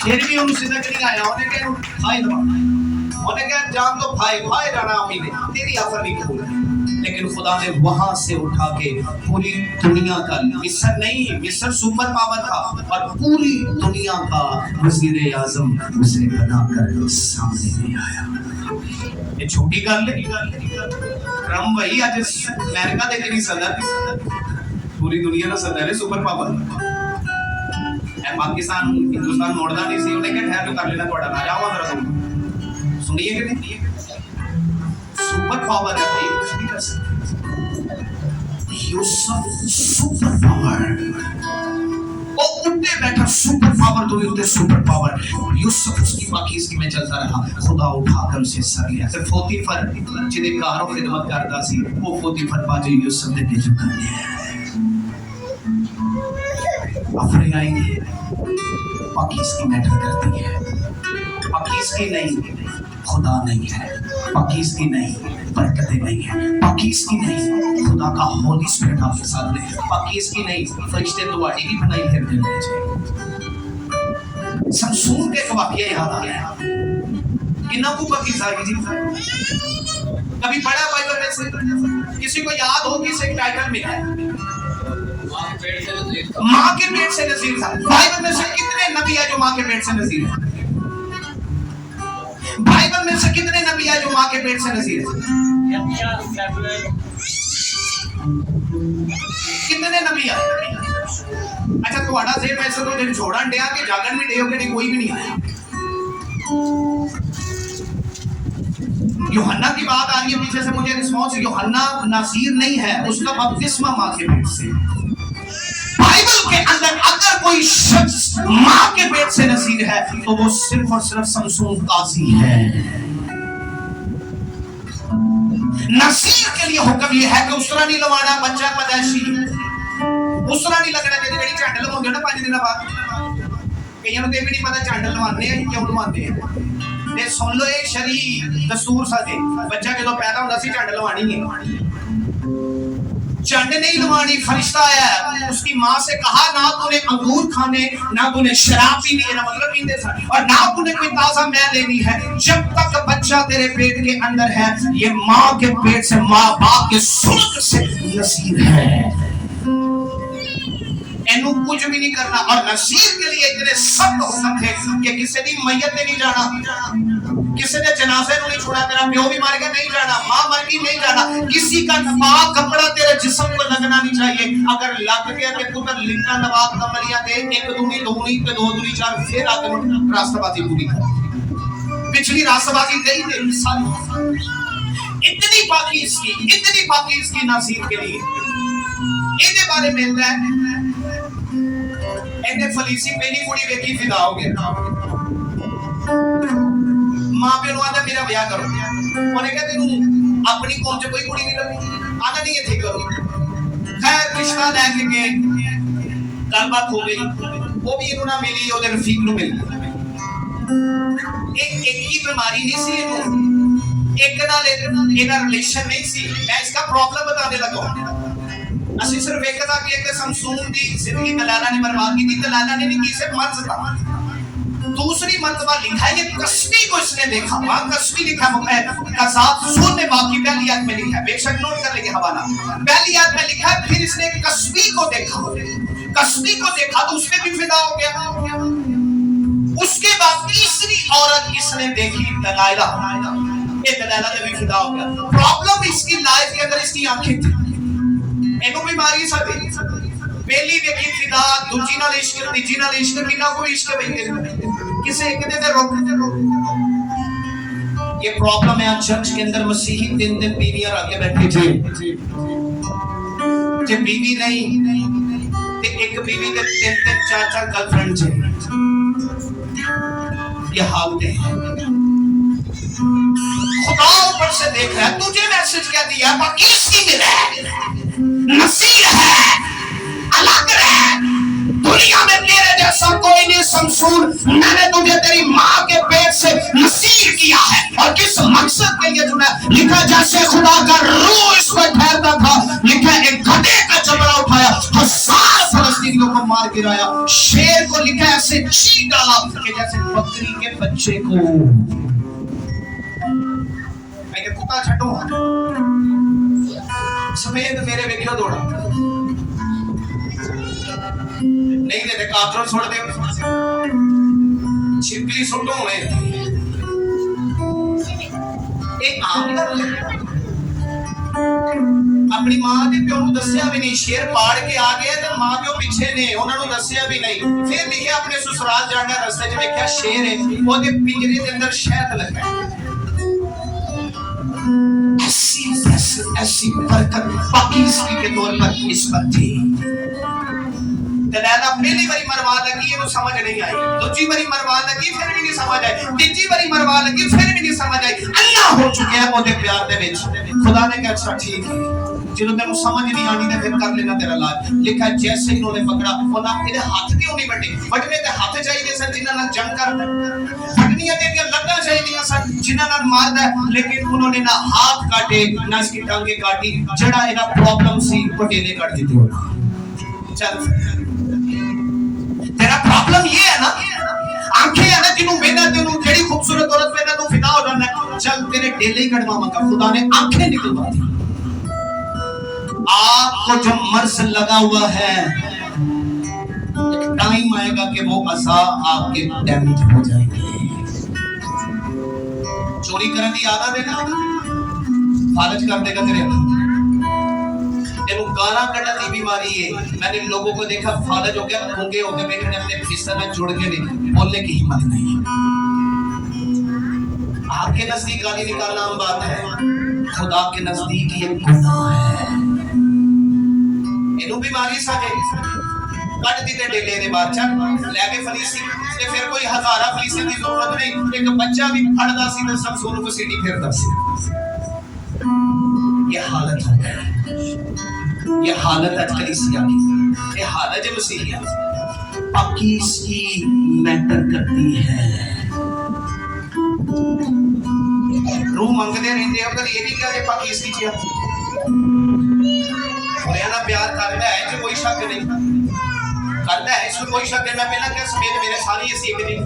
پھر بھی انہوں سدھا نہیں آیا. انہیں کہا بھائی دبا، انہیں کہا جان تو بھائی جانا امید ہے، تیری آفر نہیں قبول ہے. لیکن خدا نے وہاں سے اٹھا کے پوری دنیا کا، مصر نہیں، مصر سپر پاور تھا، اور پوری دنیا کا وزیر اعظم اسے بنا کر سامنے لے آیا. یہ چھوٹی گل ہے. ٹرمپ وہی آج امریکہ دے کے نہیں صدر، پوری دنیا کا صدر ہے، سپر پاور. پاکستان ہندوستان موڑتا نہیں سی. انہیں کہا ٹھہر جو کر لینا تھوڑا نہ جاؤ ذرا سنیے کہ نہیں. سپر پاور ہے بھائی، کچھ نہیں کر سکتے. یوسف سپر پاور، وہ اٹھے بیٹھا سپر پاور، تو اٹھے سپر پاور. یوسف اس کی پاکیزگی میں چلتا رہا. خدا اٹھا کر اسے سر لیا. پھر پوتیفر جنہیں کاروں خدمت کرتا سی، وہ پوتیفر باجی یوسف نے بھیجو کر دیا. آفریں آئیں گے، پاکیزگی میٹر کرتی ہے. پاکیزگی نہیں خدا نہیں ہے، پاکیزگی نہیں برکتیں نہیں ہیں، پاکیزگی نہیں خدا کا ہولی اسپرٹ آپ کے ساتھ نہیں، پاکیزگی نہیں فرشتے دعائی بھی بنائی پھر دل میں جائے. سمسون کے ایک واقعہ یاد آ گیا. کنہ کو پاکیز آگی جی کبھی پڑھا بائبل میں سے؟ کسی کو یاد ہو کسی ایک ٹائٹل ملا ہے ماں کے پیٹ سے نذیر تھا. بائبل میں سے کتنے نبی ہے جو ماں کے پیٹ سے نذیر ہے؟ بائبل میں سے کتنے نبی ہے جو ماں کے پیٹ سے نذیر ہے؟ کتنے نبی ہے؟ اچھا تھوڑا زیر پیسے تو جن چھوڑا ڈیا کہ جاگن بھی ڈے ہو کے نہیں کوئی بھی نہیں آیا. یوحنا کی بات آ رہی ہے پیچھے سے مجھے رسپانس. یوحنا نذیر نہیں ہے، اس کا بپتسمہ ماں کے پیٹ سے. بائبل کے اندر اگر کوئی شخص ماں کے پیٹ سے نذیر ہے تو وہ صرف اور صرف سمسون قاضی ہے. نذیر کے لیے حکم یہ ہے کہ اس طرح نہیں لوانا بچہ پیدائشی، اس طرح نہیں لگنا جیسے بڑی چانڈل ہوگی نا 5 دن بعد. کئیوں نے بھی نہیں پتا چانڈل لوانے ہیں کیوں لوانے ہیں. سن لو یہ شرعی دستور ساڈے، بچہ جدو پیدا ہوتا سی چانڈ لوانی ہے. چانڈ نہیں لوانی. فرشتہ آیا، اس کی ماں سے کہا نہ تو نے انگور کھانے، نہ تو نے شراب پینی ہے، نہ مطلب پیندے سا، اور نہ تو نے کوئی تازہ مے لینی ہے. جب تک بچہ تیرے پیٹ کے اندر ہے یہ ماں کے پیٹ سے، ماں باپ کے سلک سے نذیر ہے. اینو کچھ بھی نہیں کرنا. اور نذیر کے لیے اتنے سخت حکم تھے کہ کسی دی میت نے نہیں جانا، کسی نے جنازے کو نہیں چھوڑا، تیرا پیو بھی مر گیا نہیں جانا، ماں مر گئی نہیں جانا، کسی کا پاک کپڑا تیرے جسم کو لگنا نہیں چاہیے. اگر لگ گیا کہ پتر لکھا نواب کملیاں دے 1 دونی 2 دونی تے 2 دونی 4 پھر آگے راستہ بازی پوری کر. پچھلی راستہ بازی گئی تھی سال. اتنی پاکیزگی نذیر کے لیے. ایدے بارے ملتا ہے اینے فلیسی پہلی کڑی ویکھی فدا ہو گیا. ماں پہ نواتا میرا بیاہ کرو. انہیں کہتے ہیں اپنی قوم سے کوئی کڑی نہیں لگی، آنا نہیں ہے تھی کرو. خیر رشتہ لے کے گئے، گل بات ہو گئی، وہ بھی انہوں نے ملی، وہ رفیق نو مل. ایک ہی بیماری نہیں سی، ایک نال اینا ریلیشن نہیں سی. میں اس کا پرابلم بتانے لگا ہوں. اسی صرف ایک تھا کہ ایک سمسون دی زندگی دلالہ نے برباد کی تھی. دلالہ نے نہیں کی، صرف مرض تھا. دوسری مرتبہ لکھا ہے یہ کسبی کو اس نے دیکھا. وہاں کسبی لکھا ہے، قصاب سون نے باقی پہلی آیت میں لکھا ہے، بے شک نوٹ کر لیں گے حوالہ. پہلی آیت میں لکھا ہے پھر اس نے کسبی کو دیکھا. کسبی کو دیکھا تو اس میں بھی فدا ہو گیا. اس کے بعد تیسری عورت اس نے دیکھی، دلائلہ. یہ دلائلہ نے بھی فدا ہو گیا. پرابلم اس کی لائف کے اندر اس کی آنکھیں تھی. اینو بیماری سا دی. پہلی دیکھی فدا، دوسری نال عشق، تیسری نال عشق، کنا کوئی عشق بھئی کسے ایک دے روک. یہ پرابلم ہے چرچ کے اندر. مسیحی 3 دن بیویاں رکھ کے بیٹھے تھے. تے بیوی نہیں تے ایک بیوی تے تین تین چار چار گرل فرینڈ چھے. یہ حالتیں ہیں. خدا اوپر سے دیکھ رہا ہے. تجھے میسج کیا دیا؟ پاکیزگی میں رہ، نصیر ہے، الگ رہ. دنیا میں تیرے جیسا کوئی نہیں سمسور. میں نے تجھے تیری ماں کے پیٹ سے نصیر کیا ہے. اور کس مقصد کے لیے چنا؟ لکھا جیسے خدا کا روح اس میں ٹھہرتا تھا. لکھا ایک گدھے کا چمڑا اٹھایا، 1000 فلسطینیوں کو مار گرایا. شیر کو لکھا ایسے چیخ ڈالا کہ جیسے بکری کے بچے کو. میں کہ کتا چھٹوں سفید میرے ویکھیو دوڑا نہیں دے کاتروں چھوڑ دے چھپلی سٹوں میں ایک عام گل اپنی ماں دے پیو نوں دسیا بھی نہیں. شیر پاڑ کے آ گیا تے ماں پیو پیچھے نے انہاں نوں دسیا بھی نہیں. پھر لکھیا اپنے سسرال جانا رستے وچ ویکھیا شیر ہے او دے پنجرے دے اندر شہد لگا ہے. ایسی برکت پاکیزگی کے طور پر اس پر تھی. دلیلہ پہلی باری مروا لگی یہ سمجھ نہیں آئی، دوسری باری مروا لگی پھر بھی نہیں سمجھ آئی، تیسری باری مروا لگی پھر بھی نہیں سمجھ آئی. اللہ ہو چکے ہیں اودے پیار دے وچ. خدا نے کہا اچھا ٹھیک ہے جنہوں تینوں سمجھ نہیں آنی تے پھر کر لینا تیرا علاج. لکھا جیسے ہی انہوں نے پکڑا انہاں تیرے ہاتھ کیوں نہیں بٹے؟ بٹنے تے ہاتھ چاہیے سن جنہاں نال جنگ کردا، بٹنیاں تیریاں لتاں چاہیے سن جنہاں نال ماردا ہے. لیکن انہوں نے نہ ہاتھ کاٹے نہ اس کی ٹانگیں کاٹی. جڑا اینا پرابلم سی پٹیلے کاٹ دیتے ہو. چل تیرا پرابلم یہ ہے نا، آنکھیں ہے نا جنہوں وینا تینوں جڑی خوبصورت عورت وینا تو فدا ہو جانا ہے. چل تیرے ڈیلے ہی کٹوا مکا. خدا نے آنکھیں نکلوا دی. آپ کو جو مرض لگا ہوا ہے ایک ٹائم آئے گا کہ وہ عصا آپ کے ڈیمیج ہو جائیں گے. چوری کرنے کی عادت ہے نا، فالج کر دے گا تیرے اندر. تینوں گانا کٹن کی بیماری ہے. میں نے لوگوں کو دیکھا فالج ہو گیا، گونگے ہو گئے، بیٹھے اپنے بستر میں جڑ کے نہیں، بولنے کی ہمت نہیں. آپ کے نزدیک گالی نکالنا عام بات ہے، خدا کے نزدیک یہ گناہ ہے. اینو بیماری ساجے کٹ دیتے ڈیلے دے بعد چل لے کے فلیسی تے پھر کوئی ہزارہ فلیسی کی ضرورت نہیں. ایک بچہ بھی پھڑدا سی تے سب سونوں کو سیٹی پھردا سی. یہ حالت ہو گئی. یہ حالت اج کلیسیا کی، یہ حالت جو مسیحیہ پاکیزگی میٹر کرتی ہے. روح منگتے رہتے ہیں اگر یہ بھی کیا ہے پاکیزگی چیا خدا پیار کرتا ہے جو کوئی شک نہیں کرتا ہے، اس میں کوئی شک نہیں. میں پہلا کیا سمیت میرے ساری یہ سیکھ نہیں،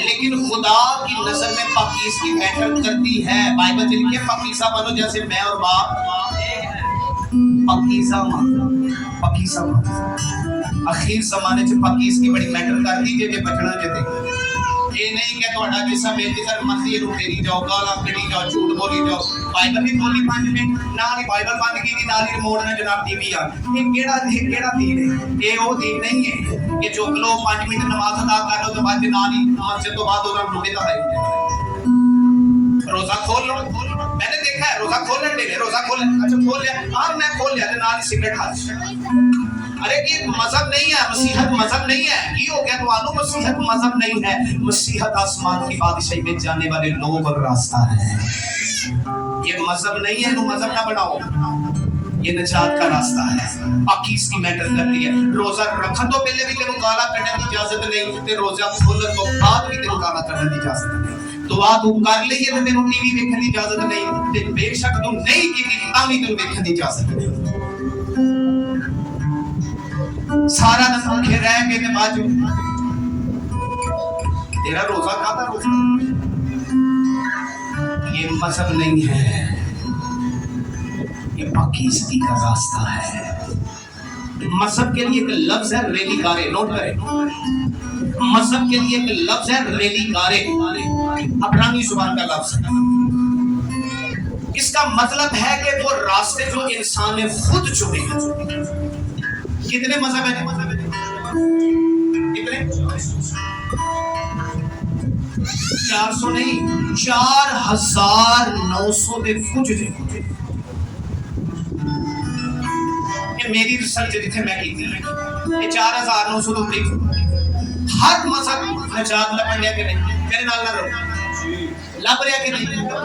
لیکن خدا کی نظر میں پاکیزگی میٹر کرتی ہے. بائبل میں لکھے پاکیزہ بنو جیسے میں اور باپ. پاکیزہ ماں اخیر زمانے سے پاکیزگی بڑی میٹر کرتی جے بچنا جتے. یہ نہیں کہ تہاڈا جسم ہے جسر مرضی نو پھیری جاؤ، گالاں کڈی جاؤ، جھوٹ بولی جاؤ. بائبل بھی بولی 5 منٹ نال ہی بائبل بند کی نال ہی ریموٹ میں جناب ٹی وی آ. یہ کیڑا دین ہے؟ یہ وہ دین نہیں ہے کہ جو لوگ 5 منٹ نماز ادا کر لو تو بعد نال ہی مسجد تو بعد انہاں ڈوبے تا ہے. روزہ کھول لو. میں نے دیکھا ہے روزہ کھولنے دے روزہ کھول اچھا کھول لیا اور میں کھول لیا تے نال ہی سگریٹ ہاتھ. ارے یہ مذہب نہیں ہے، مسیحت مذہب نہیں ہے. یہ ہو گیا تو مسیحت مذہب نہیں ہے. مسیحت آسمان کی بادشاہی میں جانے والے لوگ اور راستہ ہے. یہ مذہب نہیں ہے، تو مذہب نہ بناؤ. یہ نجات کا راستہ ہے. پاکیزگی میٹر کرتی ہے. روزہ رکھن تو پہلے بھی تینوں گالا کڈنے کی اجازت نہیں تے روزہ کھولن تو بعد بھی تینوں گالا کڈنے کی اجازت نہیں. دعا تو کر لئیے تے تینوں ٹی وی دیکھنے کی اجازت نہیں تے بے شک تو نہیں کی تاں بھی تینوں دیکھنے کی اجازت نہیں. سارا دن بھوکے رہ کے تے بعد تیرا روزہ کھاتا روزہ. یہ مذہب نہیں ہے، یہ پاکیزگی کا راستہ ہے. مذہب کے لیے ایک لفظ ہے ریلی کارے. نوٹ کریں، مذہب کے لیے ایک لفظ ہے ریلی کارے. عبرانی زبان کا لفظ ہے. اس کا مطلب ہے کہ وہ راستے جو انسان نے خود چنے. کتنے مذہب ہیں؟ کتنے؟ 400 نہیں، 4900 دے کچھ جے. یہ میری ریسرچ جتنے میں کی تھی یہ 4900 تو ہر مذہب نجات لبن لیا کہ نہیں میرے نال نہ رہو لب رہا کہ نہیں تو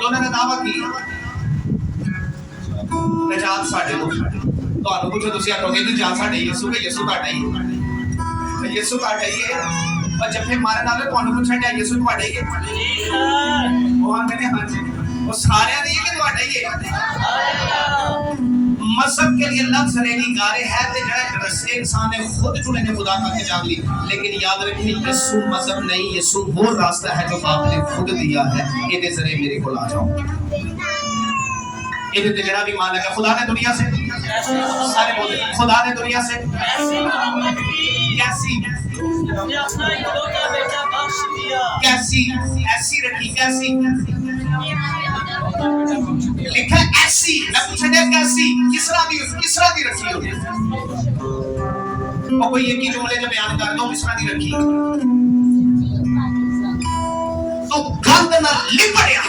انہوں نے دعویٰ کی نجات ساڑھے کو تو آنو کچھ تو سیاہ کہو گے جان ساڑھے یسو کے یسو کاٹا ہی ہے یسو کاٹا ہی ہے اور جب پھر مارے نالے تو آنو کچھ چھڑیا یسو کاٹا ہی ہے وہاں میں نے ہاں جی وہ سارے نہیں ہے کہ تو آٹا ہی ہے مذہب کے لیے لفظ ریلی گارے ہے تے جڑا رسے انسان نے خود چنے نے خدا کا جاگ لی لیکن یاد رکھیں یسوع مذہب نہیں یسوع وہ راستہ ہے جو باپ نے خود دیا ہے یہ دے ذریعے میرے کو آ جاؤ یہ دے جڑا بھی مان لگا خدا نے دنیا سے سارے بولے خدا نے دنیا سے کیسی کیسی ایسی رکھی کیسی لکھا ایسی میں پوچھا گیا کیسی کس طرح دی رکھی ہوگی اور کوئی ایک ہی جملے جو بیان کر دو کس طرح دی رکھی تو گند نہ لپڑیا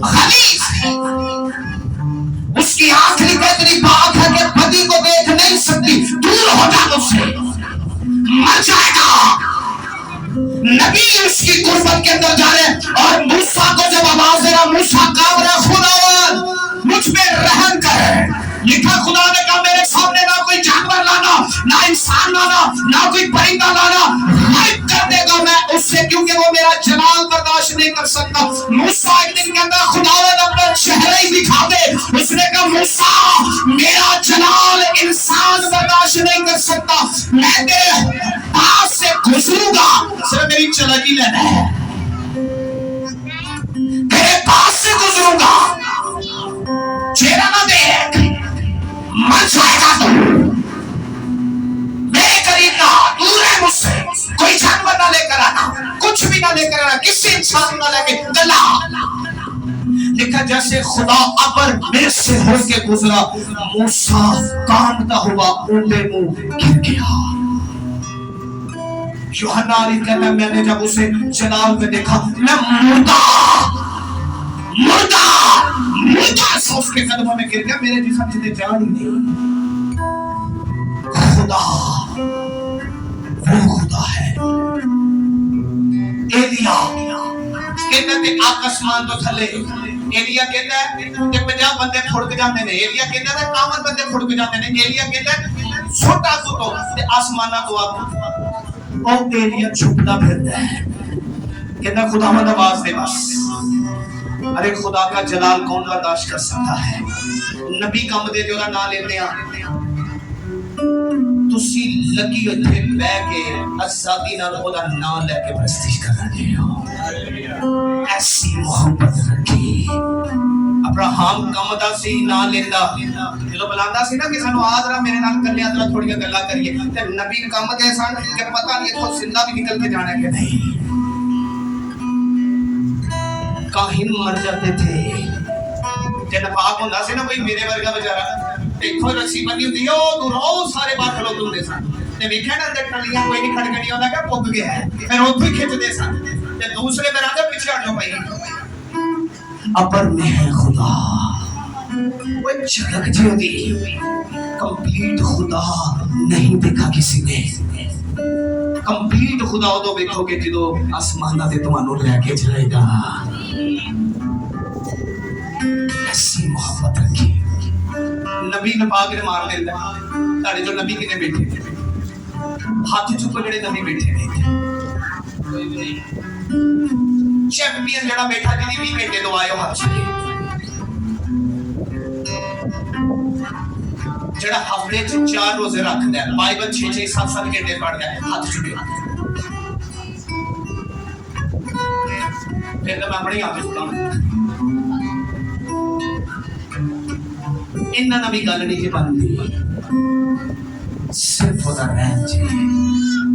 غلیظ اس کی آنکھ لکھے اتنی پاک ہے کہ بدی کو دیکھ نہیں سکتی دور ہو جا مجھ سے مر جائے گا نبی اس کی قربت کے اندر جا رہے اور موسیٰ کو جب آواز دے رہا موسیٰ کام رہا خداوند مجھ پہ رحم کر لکھا خدا نے کہا میرے سامنے نہ کوئی جانور لانا نہ انسان لانا نہ کوئی پرندہ لانا غائب کر دے گا میں اس سے کیونکہ وہ میرا جلال برداشت نہیں کر سکتا موسیٰ ایک دن کہتا خداوند اپنا چہرہ ہی دکھا دے اس نے کہا موسیٰ میرا جلال انسان برداشت نہیں کر سکتا میں تیرے پاس سے گزروں گا صرف میری چلکی لینا ہے تیرے پاس سے گزروں گا چہرہ نہ دیکھ مر جائے گا تو میرے قریب نہ دور ہے مجھ سے کوئی جانور نہ لے کر آنا کچھ بھی نہ لے کر آنا کسی انسان نہ لے کے گلا لکھا جیسے خدا ابر میرے سے ہو کے گزرا موسیٰ کانپتا ہوا اونڈے منہ گر گیا یوحنا علی کہتا ہے میں نے جب اسے جلال میں دیکھا میں مردہ سا اس کے قدموں میں گر گیا میرے جسم جتے جان ہی نہیں خدا وہ خدا ہے ایلیا کہتا ہے آکسمان تو تھلے ایلیا کہتا ہے کہ 50 بندے پھڑک جاندے نے ایلیا کہتا ہے 51 بندے پھڑک جاندے نے ایلیا کہتا ہے چھوٹا کو تو آسمانہ تو آپ او ایلیا چھپتا پھرتا ہے کہتا خدا مد آواز دے بس ارے خدا کا جلال کون برداشت کر سکتا ہے نبی کا مدے جو نہ لیتے ہیں تسی لگی اتھے بے کے ازادی نہ خدا نہ لے کے پرستش کر رہے ہو ایسی محبت رکھی ابراہم کا مدہ سی نہ لیتا جو بلاندا سی نا کہ سانو آدھرا میرے نال کر لیا آدھرا تھوڑی گلہ کریے تے نبی کا مدہ ایسا کہ پتہ نہیں تو زندہ بھی نکل کے جانا ہے کہ نہیں کاہن مر جاتے تھے جنہ پاک ہوندہ سے نا کوئی میرے ورگا بچارا دیکھو رسی بندی ہوتی ہے او دور او سارے بات کھلو تم دے سان تے ویکھے نا تے ٹلیاں کوئی نہیں کھڑ کے نہیں ہوندا کہ پگ گیا ہے پھر اوتھے ہی کھچ دے سان تے دوسرے میرا دے پیچھے ہٹ جاؤ بھائی اپر میں ہے خدا وہ جھلک جی ہوتی کمپلیٹ خدا نہیں دیکھا کسی نے کمپلیٹ خدا ہو تو دیکھو گے جدو آسمانہ تے تمہانوں لے کے جائے گا ایسی محبت رکھی نبی نپاک نے مار دے تاڑے جو نبی کنے بیٹھے تھے ہاتھ چکو جڑے نبی بیٹھے نہیں چیمپئن جڑا بیٹھا جنہی بھی بیٹھے دو آئے ہو ہاتھ چکے جڑا ہفتے 4 روزے رکھ دے بائبل 6-7 گھنٹے پڑھ دے ہاتھ چکے پھر تو میں بڑی ہاتھ چکا ہوں انہاں نبی گل نہیں بنتی صرف خدا رہن جی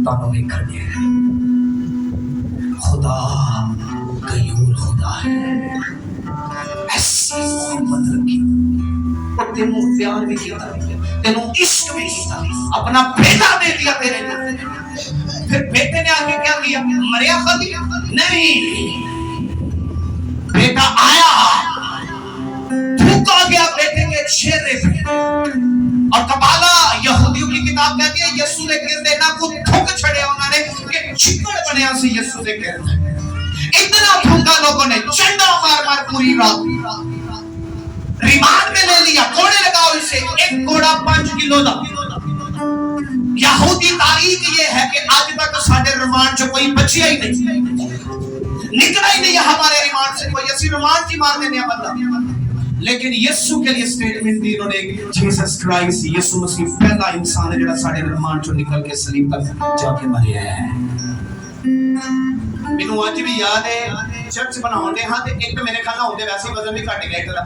تانوں بھی کر دیا خدا غیور خدا ہے ایسی محبت رکھی اور تینوں پیار بھی کیا تینوں عشق بھی کیا اپنا بیٹا دے دیا تیرے پھر بیٹے نے آگے کیا کیا مریا خالی نہیں بیٹا آیا थूका गया बेटे के चेहरे पे। और कबाला यहूदियों की किताब कहती है यीशु ने गिरदे ना को थूक छड़िया उन्होंने कि चिकड़ बनया सी यीशु ने गिरदे। इतना थूका लोगों ने, चंडा मार मार पूरी रात। रिमांड में ले लिया, कोड़े लगाओ इसे। एक कोड़ा 5 किलो का। यहूदी तारीख ये है कि आज तक साडे रिमांड से कोई बचिया ही नहीं, निकला ही नहीं हमारे रिमांड से कोई। ऐसी रिमांड की मार देने बंदा। लेकिन यीशु के लिए स्टेटमेंट दी उन्होंने, जीसस क्राइस्ट, यीशु मसीह पहला इंसान है जो साडे रिमांड चों निकल के सलीब तक जाके मरिया है। मैनू आज भी याद है चर्च बनाउंदे हां ते एक मेरे ख्याल होंदे वैसे वजन भी घट गया एक दा,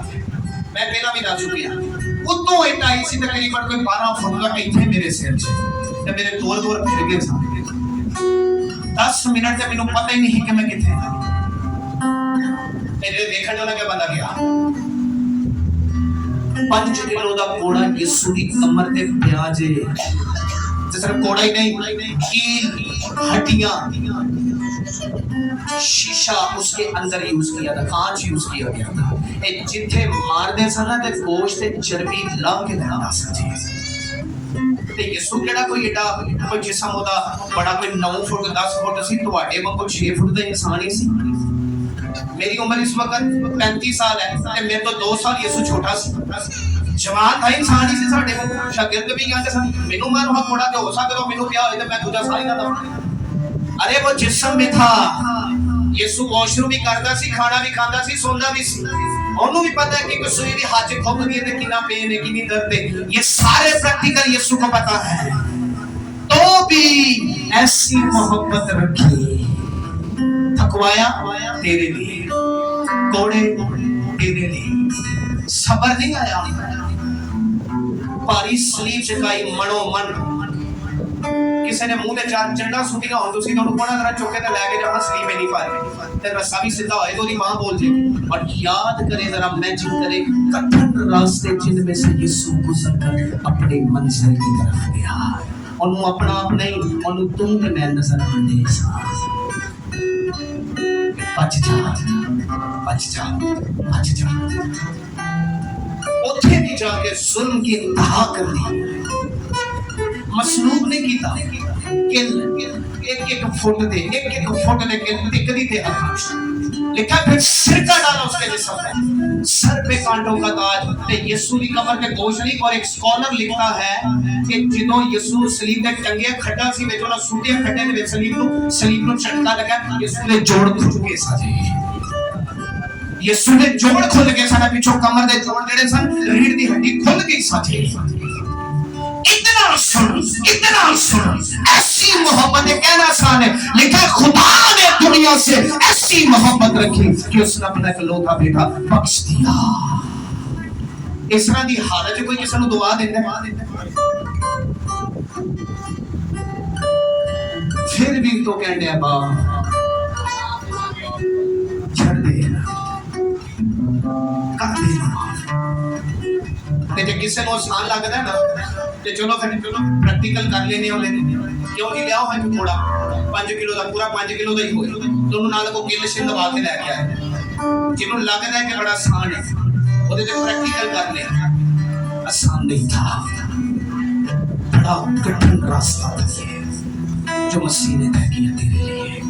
मैं पहला भी दस चुकी हां। उतों इट आई सी तकरीबन कोई 12 फुट का इथे मेरे सिर च ते मेरे तोड़ फिर गए सन। 10 मिनट ते मैनू पता ही नहीं कि मैं किथे हां। मेरे देखण वाला क्या बंदा गया 5 किलो दा कोड़ा यीशु दी कमर ते पिया जे। ते सिर्फ कोड़ा ही नहीं, कील, हड्डियां, शीशा उसके अंदर यूज किया था, कांच यूज किया गया था। ए जिथे मारदे सन ना ते गोश्त ते चर्बी ला के देना सी। ते यीशु केड़ा कोई एडा कोई जिस्म ओदा बड़ा कोई 9 फुट 10 फुट सी, तुहाडे वांगू 6 फुट दा इंसान ही सी। मेरी उम्र इस वक्त 35 साल है ते मेरे तो 2 साल यीशु छोटा सी। जवान था, इंसान ही सी साडे वांगू। शागिर्द भी कहंदे सन मेनू मारो हा कोड़ा ते हो सकदा मेनू ब्याह होए ते मैं दूजा साल ही ना दवां। अरे वो जिस्म में था। यीशु वॉशरूम भी करता सी, खाना भी खाता सी, सोंदा भी सी। ओनू भी पता है कि कसुई भी हाथ से खुद दिए ते कितना पेन है, कितनी दर्द है, ये सारे प्रैक्टिकल यीशु को पता है। तो भी ऐसी मोहब्बत रखी, थकवाया तेरे लिए, कोड़े तेरे लिए, सब्र नहीं आया, भारी सलीब चकाई मनो मन। किसी ने मुंह ते चार चंडा सुटिया हो तुसी तो कोना जरा चुके ते लेके जाना सलीब में नहीं पाए ते रस्सा भी सीधा होए तो दी मां बोल जे। और याद करे जरा, मैजिक करे कठिन रास्ते जिनमें से यीशु गुजर कर अपनी मंजिल की तरफ गया। ओनू अपना आप नहीं, ओनू तुम ते मैं नजर आने सा। बच जा, बच जा, बच जा। उठे भी जाके जुल्म की इंतहा कर दी, मसलूब नहीं कीता, एक फुट दे टिकदी थे आकाश। लिखा फिर सिर का डाला उसके जिस्म पे, सर पे कांटों का ताज ते यीशु की कमर पे गोश नहीं। और एक स्कॉलर लिखता है कि जिदों यीशु सलीब ते टंगे खड्डा सी विच उन्हां सुटिया खड्डे दे विच सलीब नु झटका लगा, यीशु ने जोड़ खुल के साजे। यीशु ने जोड़ खुल के साडा पिछों कमर दे जोड़ जेड़े सन, रीढ़ दी हड्डी खुल गई साजे। इतना सुन, ऐसी मोहब्बत कहना आसान है, लेकिन खुदा ने दुनिया से ऐसी मोहब्बत रखी कि उसने अपना इकलौता बेटा बख्श दिया। इस तरह की हालत कोई किसी को दुआ देता फिर भी तो कहते हैं बा छड़ दे कर दे। किसी को आसान लगता है ना ते चलो फिर प्रैक्टिकल कर लेने वाले क्यों नहीं लिया है थोड़ा 5 किलो का पूरा 5 किलो का ही होए दोनों नाल को किल शिंद दबा के लेके आए जिन्हों लगता है कि बड़ा आसान है ओदे ते प्रैक्टिकल कर ले। आसान नहीं था, बड़ा कठिन रास्ता था जो मसीह ने तय किया तेरे लिए।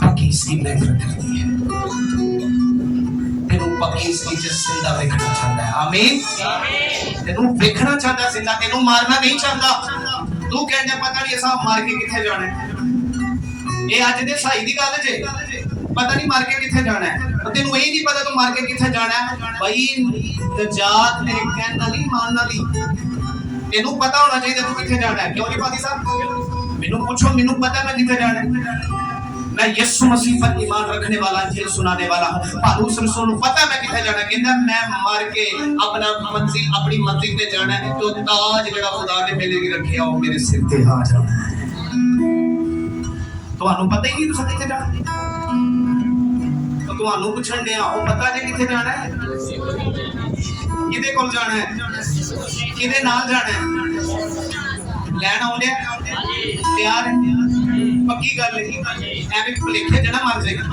बाकी इसकी मेहनत करती है, तेनू बाकी इसकी जिंदा देखना चाहता है। आमीन। तेनू देखना चाहता जिंदा, तेनू मारना नहीं चाहता। तू कहने पता नहीं ऐसा मार के किथे जाना है, ये आज दे सही दी गल जे, पता नहीं मार के किथे जाना है। तेनू यही नहीं पता तू मार के किथे जाना है। भाई नजात तेरे कहने वाली मान वाली, तेनू पता होना चाहिए तू किथे जाना है। क्यों नहीं पाती साहब, मेनू पूछो, मेनू पता मैं किथे जाना है। मैं यीशु मसीह पर ईमान रखने वाला, इंजील सुनाने वाला हूं। पालूस रसूल को पता मैं किथे जाना, कहंदा मैं मर के अपनी मंजिल पे जाना है। तो ताज जेड़ा खुदा ने मेरे लिए रखिया वो मेरे सिर ते आ जाना है। ਤੁਹਾਨੂੰ पता ही नहीं तुम किथे जाना, तो ਤੁਹਾਨੂੰ ਪੁੱਛਣ ਦੇ ਆ ਉਹ ਪਤਾ ਜੇ ਕਿੱਥੇ ਜਾਣਾ ਹੈ, ਕਿਹਦੇ ਕੋਲ ਜਾਣਾ ਹੈ, ਕਿਹਦੇ ਨਾਲ ਜਾਣਾ ਹੈ, ਲੈਣ ਆਉਂਦੇ ਤਿਆਰ ਹੈ, पक्की गल है। एवं भुलेखे जना मर जाएगा।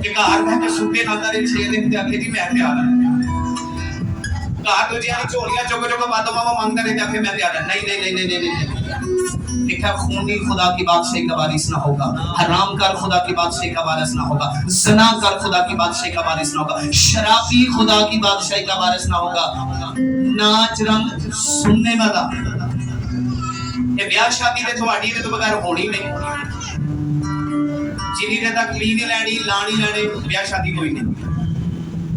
کہ گھر بہ کے ستے نادا دے 6 دن تے آکھے جی میں تیار ہوں گھر تو جی چولیاں چوک چوک باتوں ماما مانگتا رہے تے آکھے میں تیار ہوں نہیں لکھا خونی خدا کی بادشاہی کا وارث نہ ہوگا حرام کار خدا کی بادشاہی کا وارث نہ ہوگا زنا کار خدا کی بادشاہی کا وارث نہ ہوگا شرابی خدا کی بادشاہی کا وارث نہ ہوگا ناچ رنگ سننے والا یہ بیاہ شادی دے تھوڑی دے تو بغیر ہونی نہیں جنی دے تک لی نہیں لینی لانی لینے بیاہ شادی کوئی نہیں